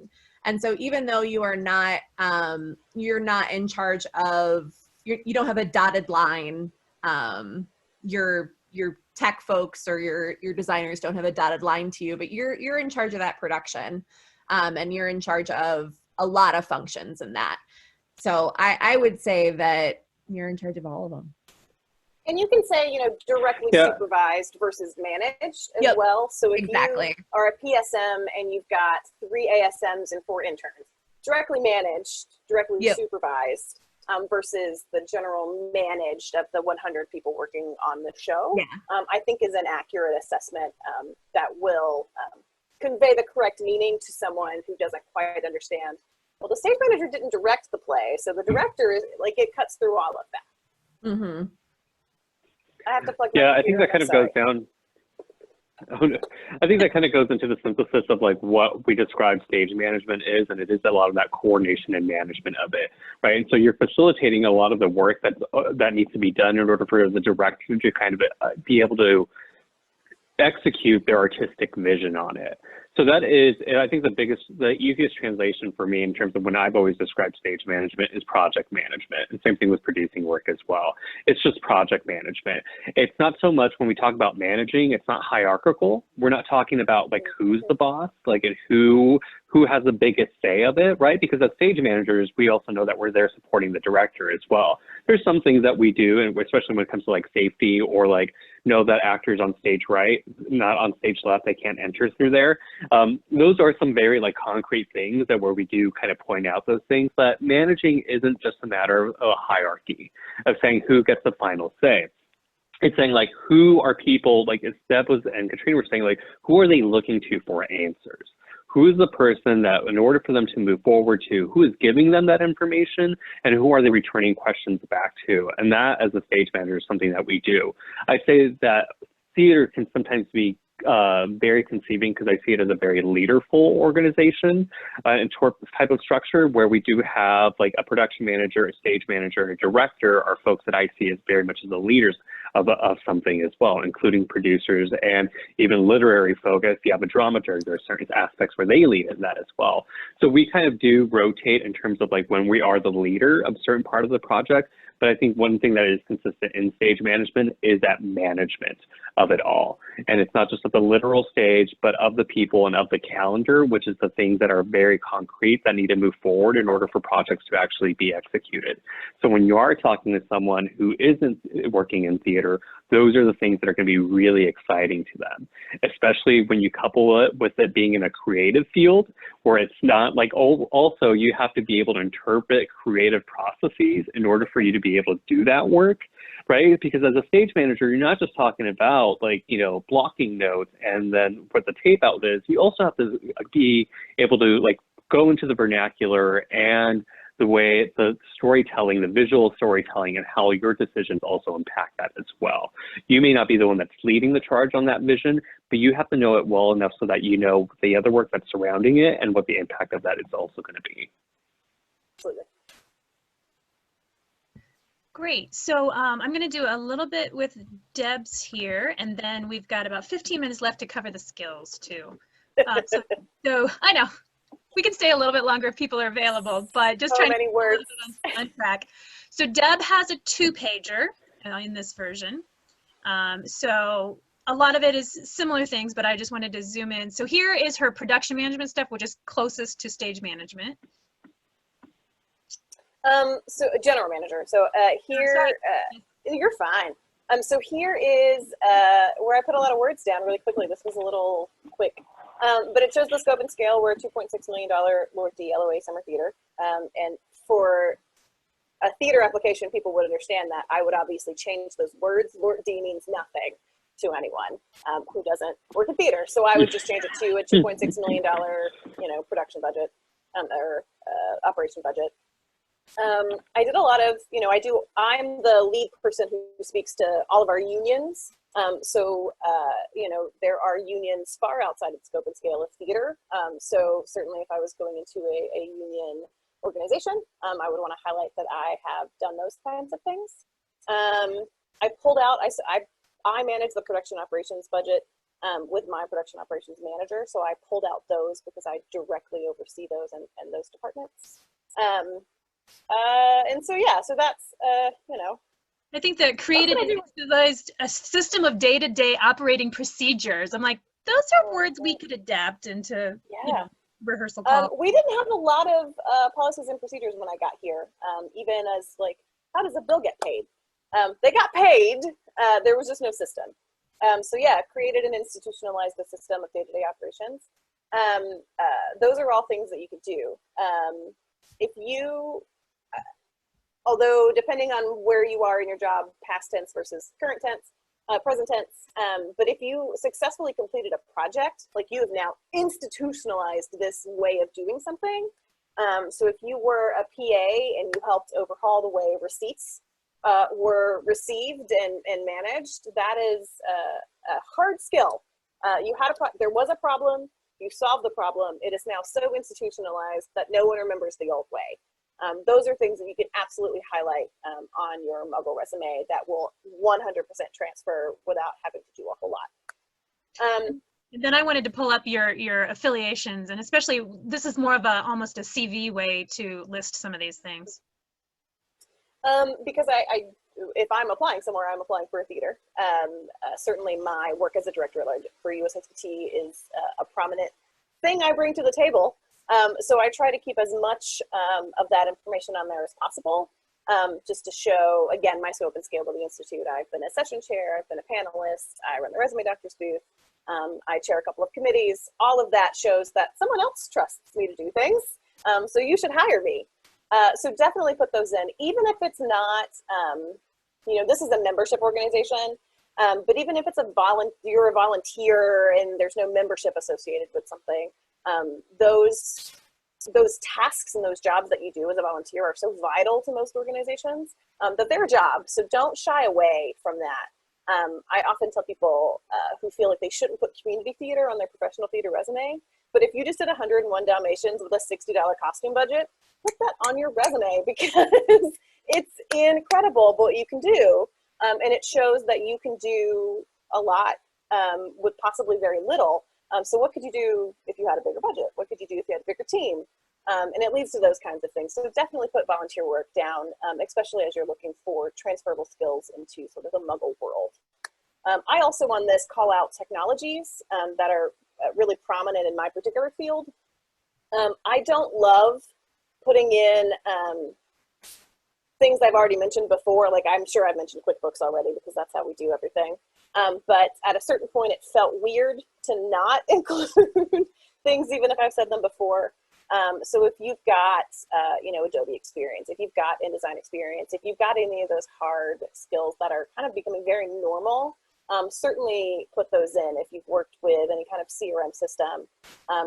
Speaker 3: And so even though you are not, you're not in charge of, you don't have a dotted line, your tech folks or your designers don't have a dotted line to you, but you're in charge of that production, and you're in charge of a lot of functions in that. So I would say that you're in charge of all of them.
Speaker 2: And you can say, you know, directly supervised versus managed as well. So if you are a PSM and you've got 3 ASMs and 4 interns, directly managed, directly supervised, versus the general managed of the 100 people working on the show, I think is an accurate assessment that will convey the correct meaning to someone who doesn't quite understand. Well, the stage manager didn't direct the play, so the director is like, it cuts through all of that.
Speaker 3: Mm-hmm.
Speaker 2: I have to plug
Speaker 4: my I think that kind of goes down. I think that kind of goes into the synthesis of like what we describe stage management is, and it is a lot of that coordination and management of it, right? And so you're facilitating a lot of the work that needs to be done in order for the director to kind of be able to execute their artistic vision on it. So that is, I think the easiest translation for me in terms of when I've always described stage management is project management. And same thing with producing work as well. It's just project management. It's not so much when we talk about managing, it's not hierarchical. We're not talking about like who's the boss, like who has the biggest say of it, right? Because as stage managers, we also know that we're there supporting the director as well. There's some things that we do, and especially when it comes to like safety or like know that actors on stage right, not on stage left, they can't enter through there. Those are some very like concrete things that where we do kind of point out those things, but managing isn't just a matter of a hierarchy of saying who gets the final say. It's saying like, who are people, like as Deb and Katrina were saying, like, who are they looking to for answers? Who is the person that in order for them to move forward to, who is giving them that information, and who are they returning questions back to? And that as a stage manager is something that we do. I say that theater can sometimes be very conceiving because I see it as a very leaderful organization and type of structure where we do have like a production manager, a stage manager, a director are folks that I see as very much as the leaders of something as well, including producers and even literary focus. You have a dramaturg, there are certain aspects where they lead in that as well. So we kind of do rotate in terms of like when we are the leader of a certain part of the project. But I think one thing that is consistent in stage management is that management of it all. And it's not just of the literal stage, but of the people and of the calendar, which is the things that are very concrete that need to move forward in order for projects to actually be executed. So when you are talking to someone who isn't working in theater, those are the things that are going to be really exciting to them, especially when you couple it with it being in a creative field where it's not like, also you have to be able to interpret creative processes in order for you to be able to do that work, right? Because as a stage manager, you're not just talking about like, you know, blocking notes and then what the tape out is. You also have to be able to like go into the vernacular and the storytelling, the visual storytelling, and how your decisions also impact that as well. You may not be the one that's leading the charge on that vision, but you have to know it well enough so that you know the other work that's surrounding it and what the impact of that is also going to be.
Speaker 2: Absolutely.
Speaker 1: Great. So I'm going to do a little bit with Deb's here, and then we've got about 15 minutes left to cover the skills too. So I know we can stay a little bit longer if people are available, but just trying to keep a little bit on track. So Deb has a 2-pager in this version. So a lot of it is similar things, but I just wanted to zoom in. So here is her production management stuff, which is closest to stage management.
Speaker 2: So a general manager. So here, you're fine. So here is where I put a lot of words down really quickly. This was a little quick, but it shows the scope and scale. We're a $2.6 million Lord D LOA summer theater. And for a theater application, people would understand that. I would obviously change those words. Lord D means nothing to anyone who doesn't work in theater. So I would just change it to a $2.6 million, production budget or operation budget. I did a lot of, I'm the lead person who speaks to all of our unions. There are unions far outside of the scope and scale of theater. So certainly if I was going into a union organization, I would want to highlight that I have done those kinds of things. I pulled out, I manage the production operations budget with my production operations manager. So I pulled out those because I directly oversee those and those departments. So that's,
Speaker 1: I think that created a system of day-to-day operating procedures. I'm like, those are words we could adapt into, rehearsal call.
Speaker 2: We didn't have a lot of policies and procedures when I got here, even as like, how does a bill get paid? They got paid, there was just no system. Created and institutionalized the system of day-to-day operations. Those are all things that you could do. Although depending on where you are in your job, past tense versus current tense, present tense, but if you successfully completed a project, like you have now institutionalized this way of doing something. So if you were a PA and you helped overhaul the way receipts were received and managed, that is a hard skill. There was a problem, you solved the problem, it is now so institutionalized that no one remembers the old way. Those are things that you can absolutely highlight on your Muggle resume that will 100% transfer without having to do a whole lot.
Speaker 1: Then I wanted to pull up your affiliations, and especially this is more of almost a CV way to list some of these things.
Speaker 2: Because if I'm applying somewhere, I'm applying for a theater. Certainly my work as a director for USSBT is a prominent thing I bring to the table. So I try to keep as much of that information on there as possible, just to show, again, my scope and scale of the Institute. I've been a session chair, I've been a panelist, I run the resume doctor's booth, I chair a couple of committees. All of that shows that someone else trusts me to do things, so you should hire me. So definitely put those in, even if it's not, this is a membership organization, but even if it's you're a volunteer and there's no membership associated with something, those tasks and those jobs that you do as a volunteer are so vital to most organizations that they're a job. So don't shy away from that. I often tell people who feel like they shouldn't put community theater on their professional theater resume, but if you just did 101 Dalmatians with a $60 costume budget, put that on your resume because it's incredible what you can do. And it shows that you can do a lot with possibly very little. So what could you do if you had a bigger budget? What could you do if you had a bigger team? And it leads to those kinds of things. So definitely put volunteer work down, especially as you're looking for transferable skills into sort of the Muggle world. I also on this call out technologies that are really prominent in my particular field. I don't love putting in things I've already mentioned before, like I'm sure I've mentioned QuickBooks already because that's how we do everything. But at a certain point, it felt weird to not include things, even if I've said them before. So if you've got, Adobe experience, if you've got InDesign experience, if you've got any of those hard skills that are kind of becoming very normal certainly put those in if you've worked with any kind of CRM system.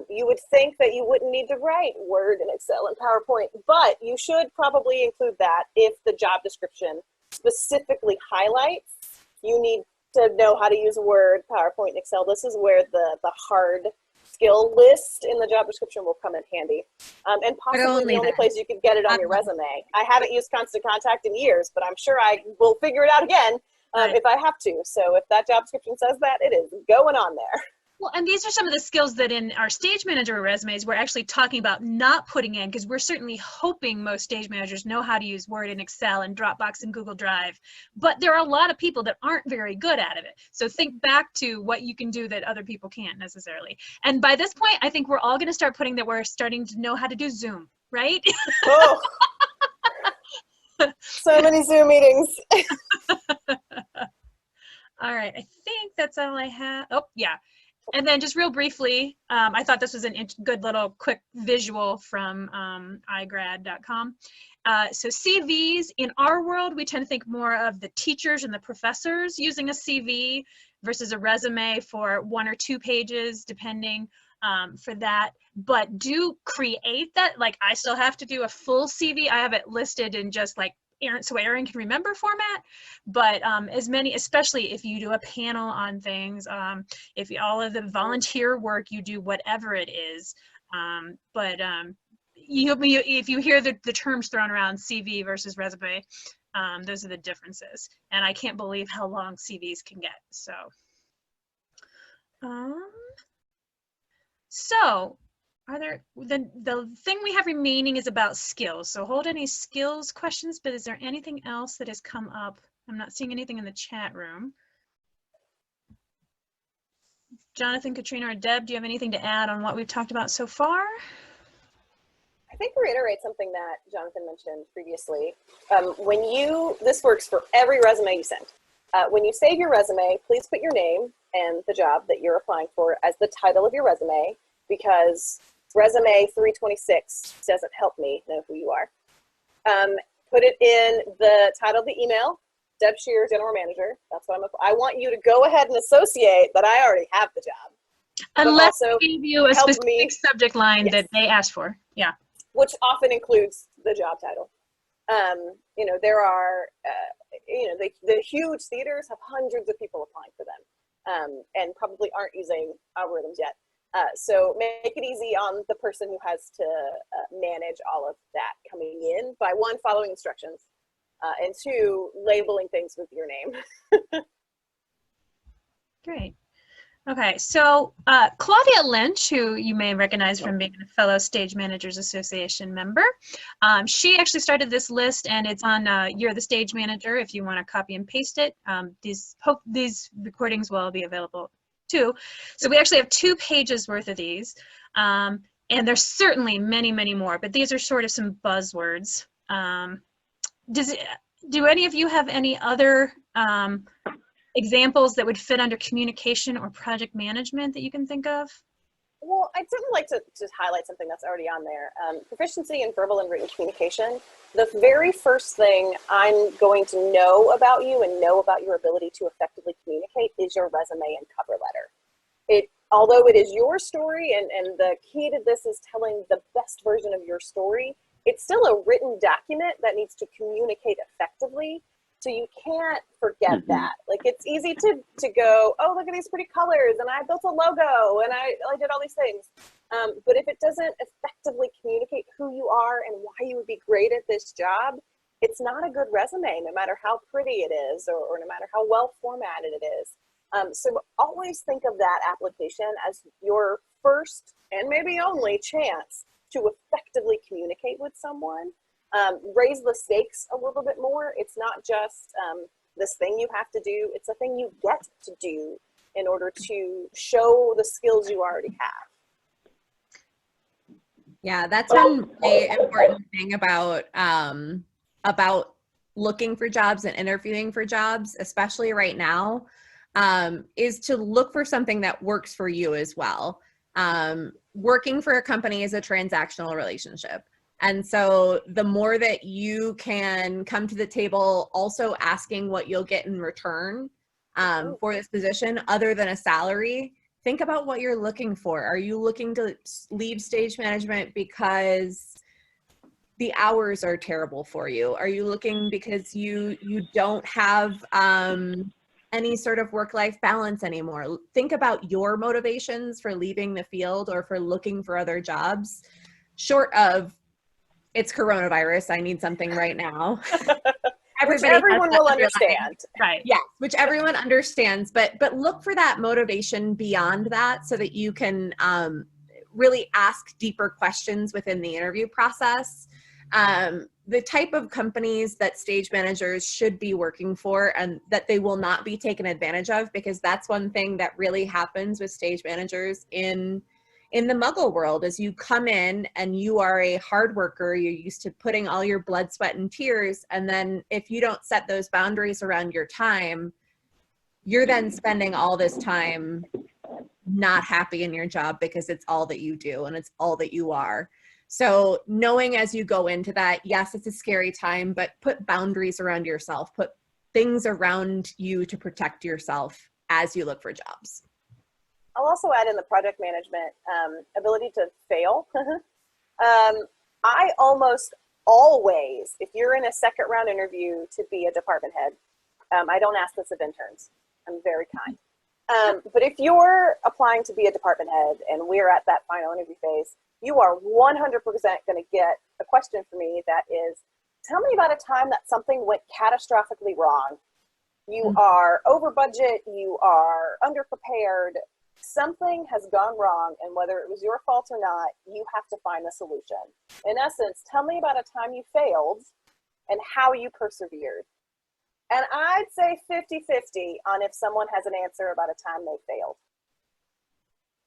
Speaker 2: You would think that you wouldn't need to write Word and Excel and PowerPoint, but you should probably include that if the job description specifically highlights you need to know how to use Word, PowerPoint, and Excel. This is where the hard skill list in the job description will come in handy. And possibly the only place you could get it on your resume. I haven't used Constant Contact in years, but I'm sure I will figure it out again if I have to. So if that job description says that, it is going on there.
Speaker 1: Well, and these are some of the skills that in our stage manager resumes we're actually talking about not putting in, because we're certainly hoping most stage managers know how to use Word and Excel and Dropbox and Google Drive. But there are a lot of people that aren't very good at it. So think back to what you can do that other people can't necessarily. And by this point, I think we're all going to start putting that we're starting to know how to do Zoom, right?
Speaker 2: Oh. So many Zoom meetings.
Speaker 1: All right, I think that's all I have. Oh, yeah. And then just real briefly, I thought this was a good little quick visual from igrad.com. So CVs, in our world, we tend to think more of the teachers and the professors using a CV versus a resume for 1 or 2 pages, depending for that. But do create that. Like, I still have to do a full CV. I have it listed in just like so Erin can remember format, but as many, especially if you do a panel on things, if all of the volunteer work you do, whatever it is, if you hear the terms thrown around, CV versus resume, those are the differences. And I can't believe how long CVs can get. So are there, the thing we have remaining is about skills. So hold any skills questions, but is there anything else that has come up? I'm not seeing anything in the chat room. Jonathan, Katrina, or Deb, do you have anything to add on what we've talked about so far?
Speaker 2: I think reiterate something that Jonathan mentioned previously. This works for every resume you send. When you save your resume, please put your name and the job that you're applying for as the title of your resume, because resume 326 doesn't help me know who you are. Put it in the title of the email, Deb Sherrer, General Manager. That's what I want you to go ahead and associate that I already have the job.
Speaker 1: Unless they give you a specific subject line that they asked for. Yeah.
Speaker 2: Which often includes the job title. There are, the huge theaters have hundreds of people applying for them and probably aren't using algorithms yet. So make it easy on the person who has to manage all of that coming in by 1, following instructions, and 2, labeling things with your name.
Speaker 1: Great. Okay, so Claudia Lynch, who you may recognize from being a fellow Stage Managers Association member, she actually started this list, and it's on You're the Stage Manager if you want to copy and paste it. These recordings will be available too. So we actually have 2 pages worth of these, and there's certainly many, many more, but these are sort of some buzzwords. Do any of you have any other examples that would fit under communication or project management that you can think of?
Speaker 2: Well, I'd certainly like to highlight something that's already on there. Proficiency in verbal and written communication. The very first thing I'm going to know about you and know about your ability to effectively communicate is your resume and cover letter. Although it is your story, and the key to this is telling the best version of your story, it's still a written document that needs to communicate effectively. So you can't forget that. Like, it's easy to go, oh, look at these pretty colors, and I built a logo, and I did all these things. But if it doesn't effectively communicate who you are and why you would be great at this job, it's not a good resume, no matter how pretty it is, or no matter how well formatted it is. So always think of that application as your first and maybe only chance to effectively communicate with someone. Raise the stakes a little bit more. It's not just this thing you have to do, it's a thing you get to do in order to show the skills you already have.
Speaker 3: Yeah, that's one really important thing about looking for jobs and interviewing for jobs, especially right now, is to look for something that works for you as well. Working for a company is a transactional relationship. And so the more that you can come to the table also asking what you'll get in return, for this position, other than a salary, think about what you're looking for. Are you looking to leave stage management because the hours are terrible for you? Are you looking because you don't have any sort of work-life balance anymore? Think about your motivations for leaving the field or for looking for other jobs, short of it's coronavirus, I need something right now.
Speaker 2: Which everyone will understand.
Speaker 1: Right.
Speaker 3: Yes, which everyone understands, but look for that motivation beyond that so that you can really ask deeper questions within the interview process. The type of companies that stage managers should be working for and that they will not be taken advantage of, because that's one thing that really happens with stage managers in the Muggle world, is you come in and you are a hard worker, you're used to putting all your blood, sweat, and tears, and then if you don't set those boundaries around your time, you're then spending all this time not happy in your job because it's all that you do and it's all that you are. So knowing as you go into that, yes, it's a scary time, but put boundaries around yourself, put things around you to protect yourself as you look for jobs.
Speaker 2: I'll also add in the project management ability to fail. I almost always, if you're in a second round interview to be a department head, I don't ask this of interns. I'm very kind. But if you're applying to be a department head and we're at that final interview phase, you are 100% going to get a question from me that is, tell me about a time that something went catastrophically wrong. You are over budget, you are underprepared, something has gone wrong, and whether it was your fault or not, you have to find a solution. In essence, tell me about a time you failed and how you persevered. And I'd say 50-50 on if someone has an answer about a time they failed.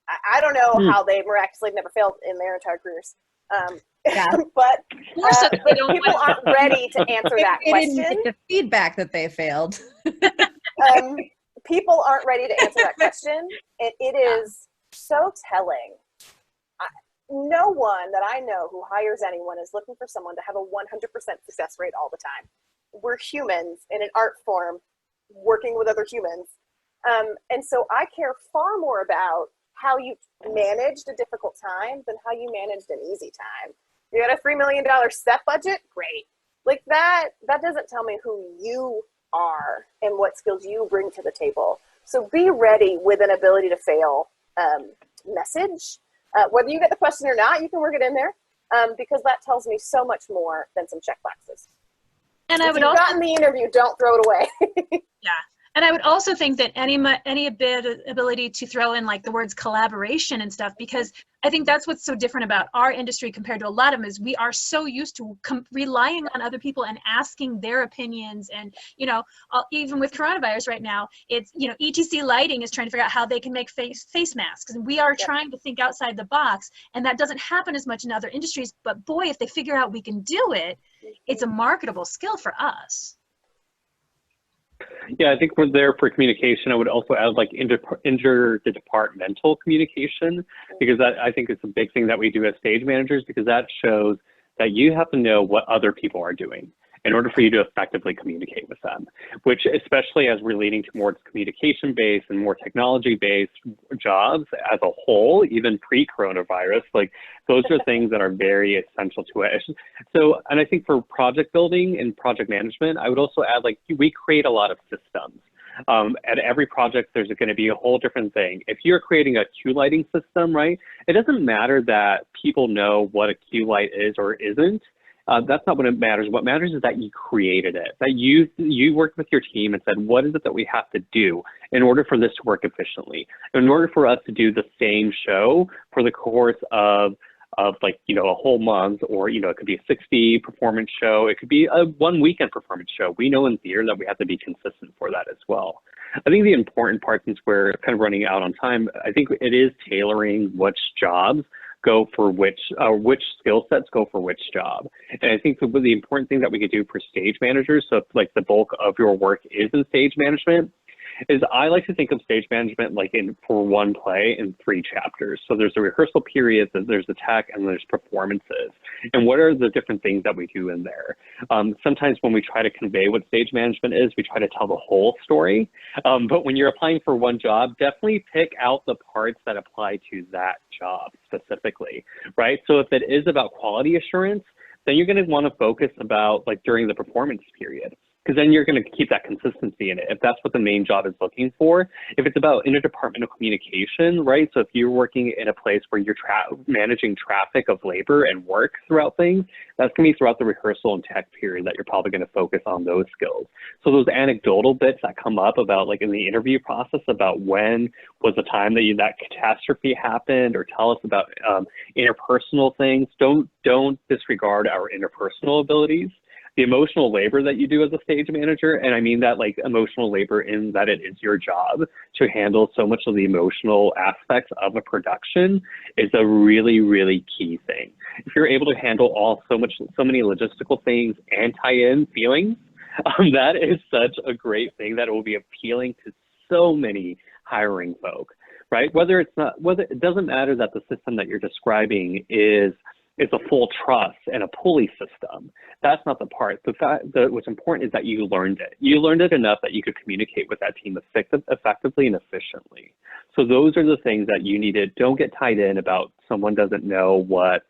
Speaker 2: I don't know how they miraculously never failed in their entire careers. But people aren't ready to answer that question.
Speaker 3: Didn't get the feedback that they failed.
Speaker 2: People aren't ready to answer that question, and it is so telling. No one that I know who hires anyone is looking for someone to have a 100% success rate all the time. We're humans in an art form working with other humans. And so I care far more about how you managed a difficult time than how you managed an easy time. You got a $3 million set budget? Great. Like that doesn't tell me who you are and what skills you bring to the table. So be ready with an ability to fail message. Whether you get the question or not, you can work it in there because that tells me so much more than some check boxes.
Speaker 1: And
Speaker 2: if you've gotten the interview, don't throw it away.
Speaker 1: Yeah. And I would also think that any ability to throw in like the words collaboration and stuff, because I think that's what's so different about our industry compared to a lot of them is we are so used to relying on other people and asking their opinions. And, you know, even with coronavirus right now, it's, you know, ETC Lighting is trying to figure out how they can make face masks. And we are trying to think outside the box. And that doesn't happen as much in other industries. But boy, if they figure out we can do it, it's a marketable skill for us.
Speaker 4: Yeah, I think we're there for communication. I would also add like interdepartmental communication, because I think it's a big thing that we do as stage managers, because that shows that you have to know what other people are doing in order for you to effectively communicate with them, which especially as we're leading towards communication-based and more technology-based jobs as a whole, even pre-coronavirus, like those are things that are very essential to it. So, and I think for project building and project management, I would also add like we create a lot of systems. At every project, there's going to be a whole different thing. If you're creating a queue lighting system, right, it doesn't matter that people know what a queue light is or isn't. That's not what it matters. What matters is that you created it, that you worked with your team and said, what is it that we have to do in order for this to work efficiently? In order for us to do the same show for the course of like, you know, a whole month, or, you know, it could be a 60 performance show. It could be a 1 weekend performance show. We know in theater that we have to be consistent for that as well. I think the important part, since we're kind of running out on time, I think it is tailoring which jobs go for which skill sets go for which job. And I think the important thing that we could do for stage managers, so if like the bulk of your work is in stage management, is I like to think of stage management like for one play in 3 chapters. So there's a rehearsal period, there's the tech, and there's performances. And what are the different things that we do in there? Sometimes when we try to convey what stage management is, we try to tell the whole story. But when you're applying for one job, definitely pick out the parts that apply to that job specifically, right? So if it is about quality assurance, then you're going to want to focus about like during the performance period, because then you're going to keep that consistency in it if that's what the main job is looking for. If it's about interdepartmental communication, right? So if you're working in a place where you're managing traffic of labor and work throughout things, that's going to be throughout the rehearsal and tech period that you're probably going to focus on those skills. So those anecdotal bits that come up about like in the interview process about when was the time that that catastrophe happened, or tell us about interpersonal things, don't disregard our interpersonal abilities. The emotional labor that you do as a stage manager, and I mean that like emotional labor in that it is your job to handle so much of the emotional aspects of a production, is a really, really key thing. If you're able to handle so many logistical things and tie in feelings, that is such a great thing that will be appealing to so many hiring folk, right? Whether it doesn't matter that the system that you're describing is a full trust and a pulley system. That's not the part. What's important is that you learned it. You learned it enough that you could communicate with that team effectively and efficiently. So those are the things that you needed. Don't get tied in about someone doesn't know what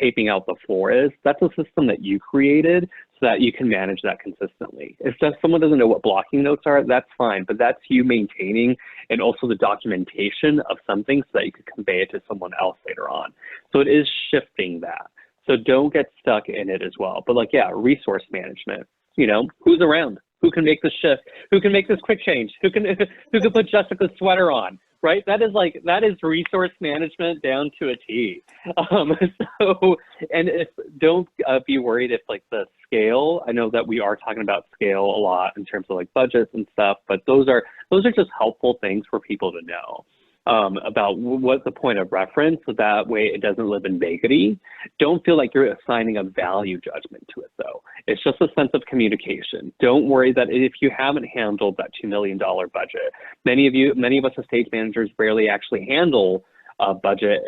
Speaker 4: taping out the floor is. That's a system that you created so that you can manage that consistently. If someone doesn't know what blocking notes are, that's fine, but that's you maintaining and also the documentation of something so that you can convey it to someone else later on. So it is shifting that. So don't get stuck in it as well. But like, yeah, resource management, who's around? Who can make the shift? Who can make this quick change? Who can put Jessica's sweater on? Right? That is resource management down to a T. Don't be worried if like the scale, I know that we are talking about scale a lot in terms of like budgets and stuff, but those are just helpful things for people to know about what the point of reference, so that way it doesn't live in vagary. Don't feel like you're assigning a value judgment to it though. It's just a sense of communication. Don't worry that if you haven't handled that $2 million budget, many of us as stage managers rarely actually handle budget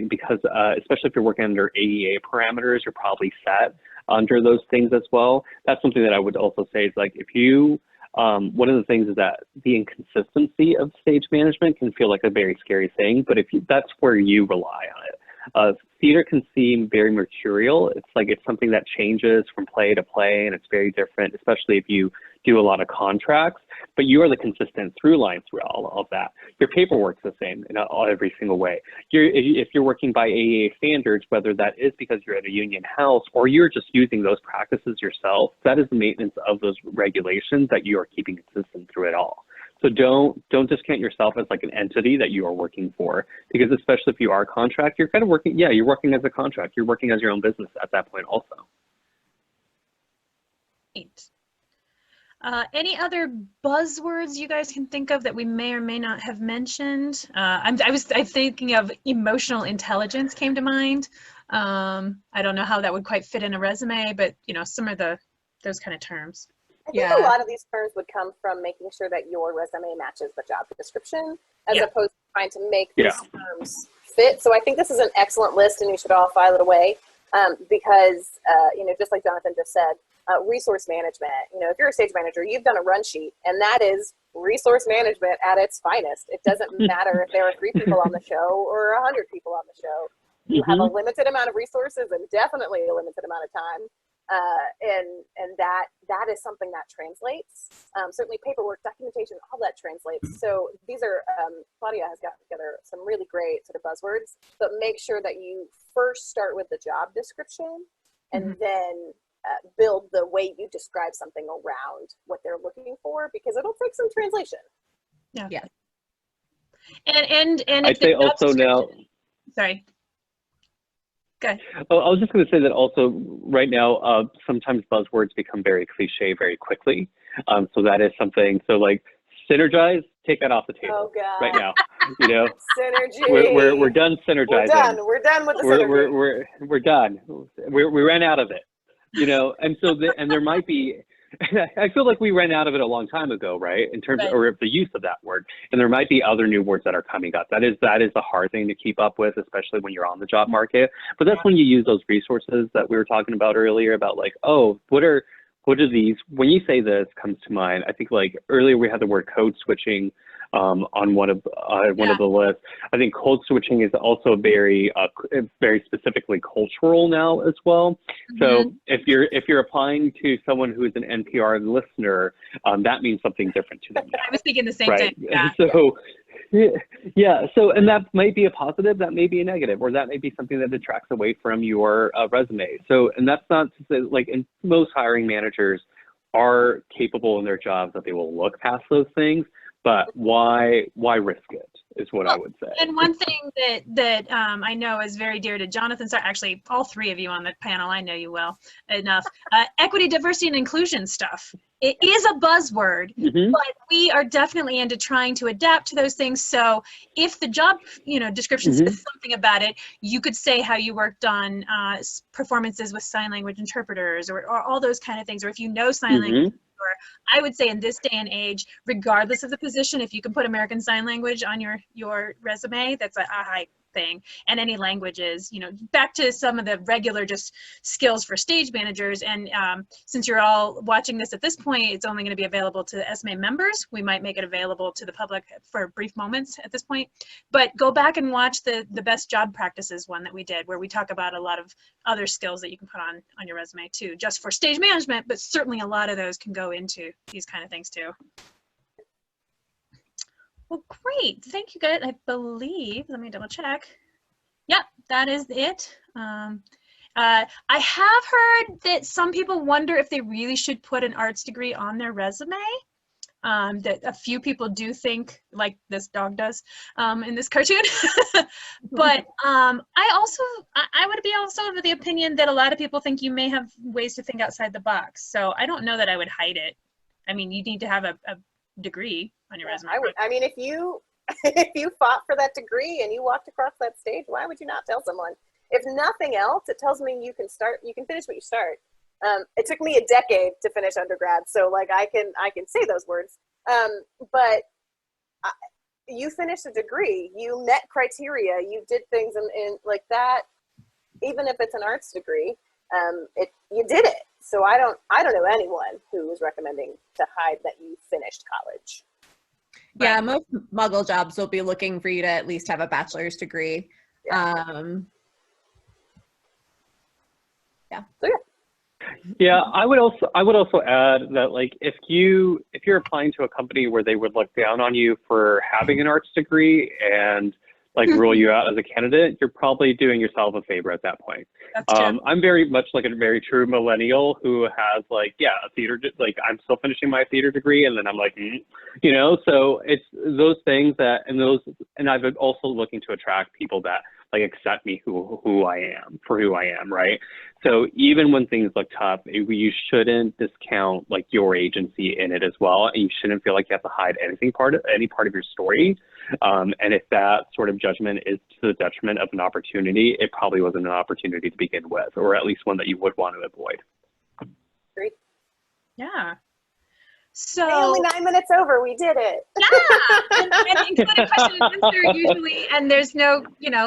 Speaker 4: because especially if you're working under AEA parameters, you're probably set under those things as well. That's something that I would also say is like, if you one of the things is that the inconsistency of stage management can feel like a very scary thing, but that's where you rely on it. Theater can seem very mercurial. It's like it's something that changes from play to play, and it's very different, especially if you do a lot of contracts, but you are the consistent through line through all of that. Your paperwork's the same in every single way. If you're working by AEA standards, whether that is because you're at a union house or you're just using those practices yourself, that is the maintenance of those regulations that you are keeping consistent through it all. So don't discount yourself as like an entity that you are working for, because especially if you are a contract, you're kind of working, yeah, you're working as a contract, you're working as your own business at that point also.
Speaker 1: Great. Any other buzzwords you guys can think of that we may or may not have mentioned? I'm thinking of emotional intelligence came to mind. I don't know how that would quite fit in a resume, but some of those kind of terms.
Speaker 2: I think a lot of these terms would come from making sure that your resume matches the job description, as opposed to trying to make these terms fit. So I think this is an excellent list, and you should all file it away because, just like Jonathan just said, resource management. If you're a stage manager, you've done a run sheet, and that is resource management at its finest. It doesn't matter if there are 3 people on the show or 100 people on the show. You have a limited amount of resources and definitely a limited amount of time. And that is something that translates. Certainly paperwork, documentation, all that translates. So these are, Claudia has gotten together some really great sort of buzzwords, but make sure that you first start with the job description and then build the way you describe something around what they're looking for, because it'll take some translation.
Speaker 1: Yeah. And
Speaker 4: I'd say also now,
Speaker 1: sorry. Okay.
Speaker 4: Oh, I was just going to say that also right now, sometimes buzzwords become very cliche very quickly. So that is something, so like synergize, take that off the table right now. Synergy. We're done synergizing.
Speaker 2: We're done with the synergy.
Speaker 4: We're done. We ran out of it. And so and there might be, I feel like we ran out of it a long time ago, right? In terms
Speaker 1: Right.
Speaker 4: of, or the use of that word. And there might be other new words that are coming up. That is the hard thing to keep up with, especially when you're on the job market. But that's when you use those resources that we were talking about earlier about like, oh, what are these? When you say this comes to mind, I think like earlier we had the word code switching on one of the lists. I think code switching is also very specifically cultural now as well. So if you're applying to someone who is an NPR listener, that means something different to them now.
Speaker 1: I was thinking the same
Speaker 4: right?
Speaker 1: thing. Yeah.
Speaker 4: So yeah, so and that might be a positive, that may be a negative, or that may be something that detracts away from your resume. So, and that's not to say, like, in most hiring managers are capable in their jobs that they will look past those things. But why risk it is what I would say.
Speaker 1: And one thing that I know is very dear to Jonathan, sorry, actually all three of you on the panel, I know you well enough, equity, diversity, and inclusion stuff. It is a buzzword, but we are definitely into trying to adapt to those things. So if the job, description says something about it, you could say how you worked on performances with sign language interpreters or all those kind of things, or if you know sign language. Or I would say in this day and age, regardless of the position, if you can put American Sign Language on your resume, that's a high thing. And any languages, back to some of the regular just skills for stage managers. And since you're all watching this at this point, it's only going to be available to SMA members. We might make it available to the public for brief moments at this point. But go back and watch the best job practices one that we did, where we talk about a lot of other skills that you can put on your resume too, just for stage management, but certainly a lot of those can go into these kind of things too. Well, great. Thank you, guys. I believe, let me double check. Yep, that is it. I have heard that some people wonder if they really should put an arts degree on their resume. That a few people do think, like this dog does in this cartoon. But I would be also of the opinion that a lot of people think you may have ways to think outside the box. So I don't know that I would hide it. I mean, you need to have a degree on your resume.
Speaker 2: I mean, if you fought for that degree and you walked across that stage, why would you not tell someone? If nothing else, it tells me you can finish what you start. It took me a decade to finish undergrad, so like I can say those words. But you finished a degree, you met criteria, you did things in like that. Even if it's an arts degree, you did it. So I don't know anyone who is recommending to hide that you finished college.
Speaker 3: Yeah, most Muggle jobs will be looking for you to at least have a bachelor's degree.
Speaker 2: Yeah.
Speaker 4: Yeah, I would also add that, like, if you're applying to a company where they would look down on you for having an arts degree and like rule you out as a candidate, you're probably doing yourself a favor at that point. I'm very much like a very true millennial who has like, a theater, like I'm still finishing my theater degree, and then I'm like, so it's those things and I've been also looking to attract people that like accept me who I am for who I am, right? So even when things look tough, you shouldn't discount like your agency in it as well, and you shouldn't feel like you have to hide any part of your story. And if that sort of judgment is to the detriment of an opportunity, it probably wasn't an opportunity to begin with, or at least one that you would want to avoid.
Speaker 2: Great.
Speaker 1: Yeah. So
Speaker 2: only 9 minutes over, we did it.
Speaker 1: Yeah, and including question and answer usually, and there's no,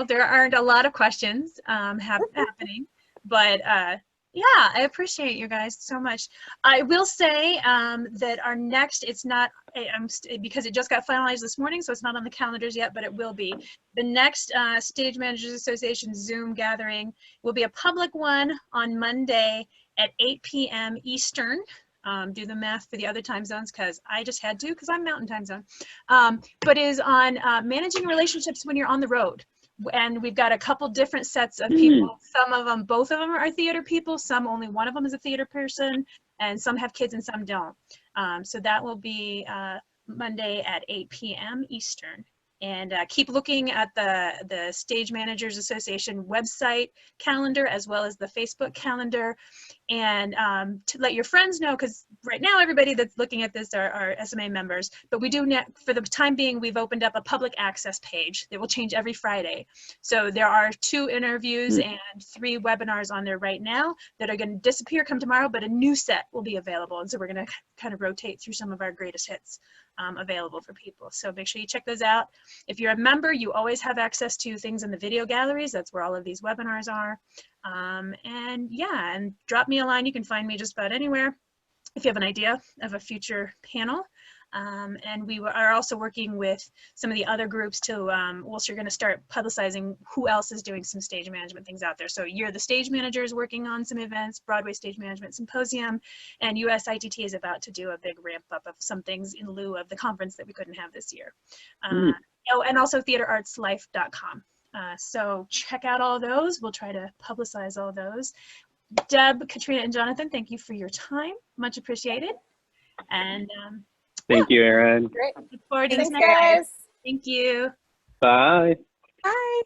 Speaker 1: there aren't a lot of questions happening, but yeah, I appreciate you guys so much. I will say that our next, it's not, because it just got finalized this morning, so it's not on the calendars yet, but it will be. The next Stage Managers Association Zoom gathering will be a public one on Monday at 8 p.m. Eastern. Do the math for the other time zones because I just had to because I'm Mountain Time Zone. But is on managing relationships when you're on the road. And we've got a couple different sets of people. Some of them, both of them are theater people. Some only one of them is a theater person. And some have kids and some don't. So that will be Monday at 8 p.m. Eastern. And keep looking at the Stage Managers Association website calendar as well as the Facebook calendar. and to let your friends know, because right now everybody that's looking at this are SMA members, but we do, for the time being, we've opened up a public access page that will change every Friday. So there are 2 interviews and 3 webinars on there right now that are going to disappear come tomorrow, but a new set will be available. And so we're going to kind of rotate through some of our greatest hits available for people. So make sure you check those out. If you're a member, you always have access to things in the video galleries. That's where all of these webinars are. And yeah, and drop me a line. You can find me just about anywhere if you have an idea of a future panel. And we are also working with some of the other groups to, we're going to start publicizing who else is doing some stage management things out there. So You're the Stage Manager is working on some events, Broadway Stage Management Symposium, and USITT is about to do a big ramp up of some things in lieu of the conference that we couldn't have this year. Oh, and also theaterartslife.com. So check out all those. We'll try to publicize all those. Deb, Katrina, and Jonathan, thank you for your time. Much appreciated. And
Speaker 4: Thank you, Erin.
Speaker 2: Great.
Speaker 1: look forward to
Speaker 2: Thanks,
Speaker 1: this next time.
Speaker 2: guys.
Speaker 1: Thank you.
Speaker 4: Bye.
Speaker 3: Bye.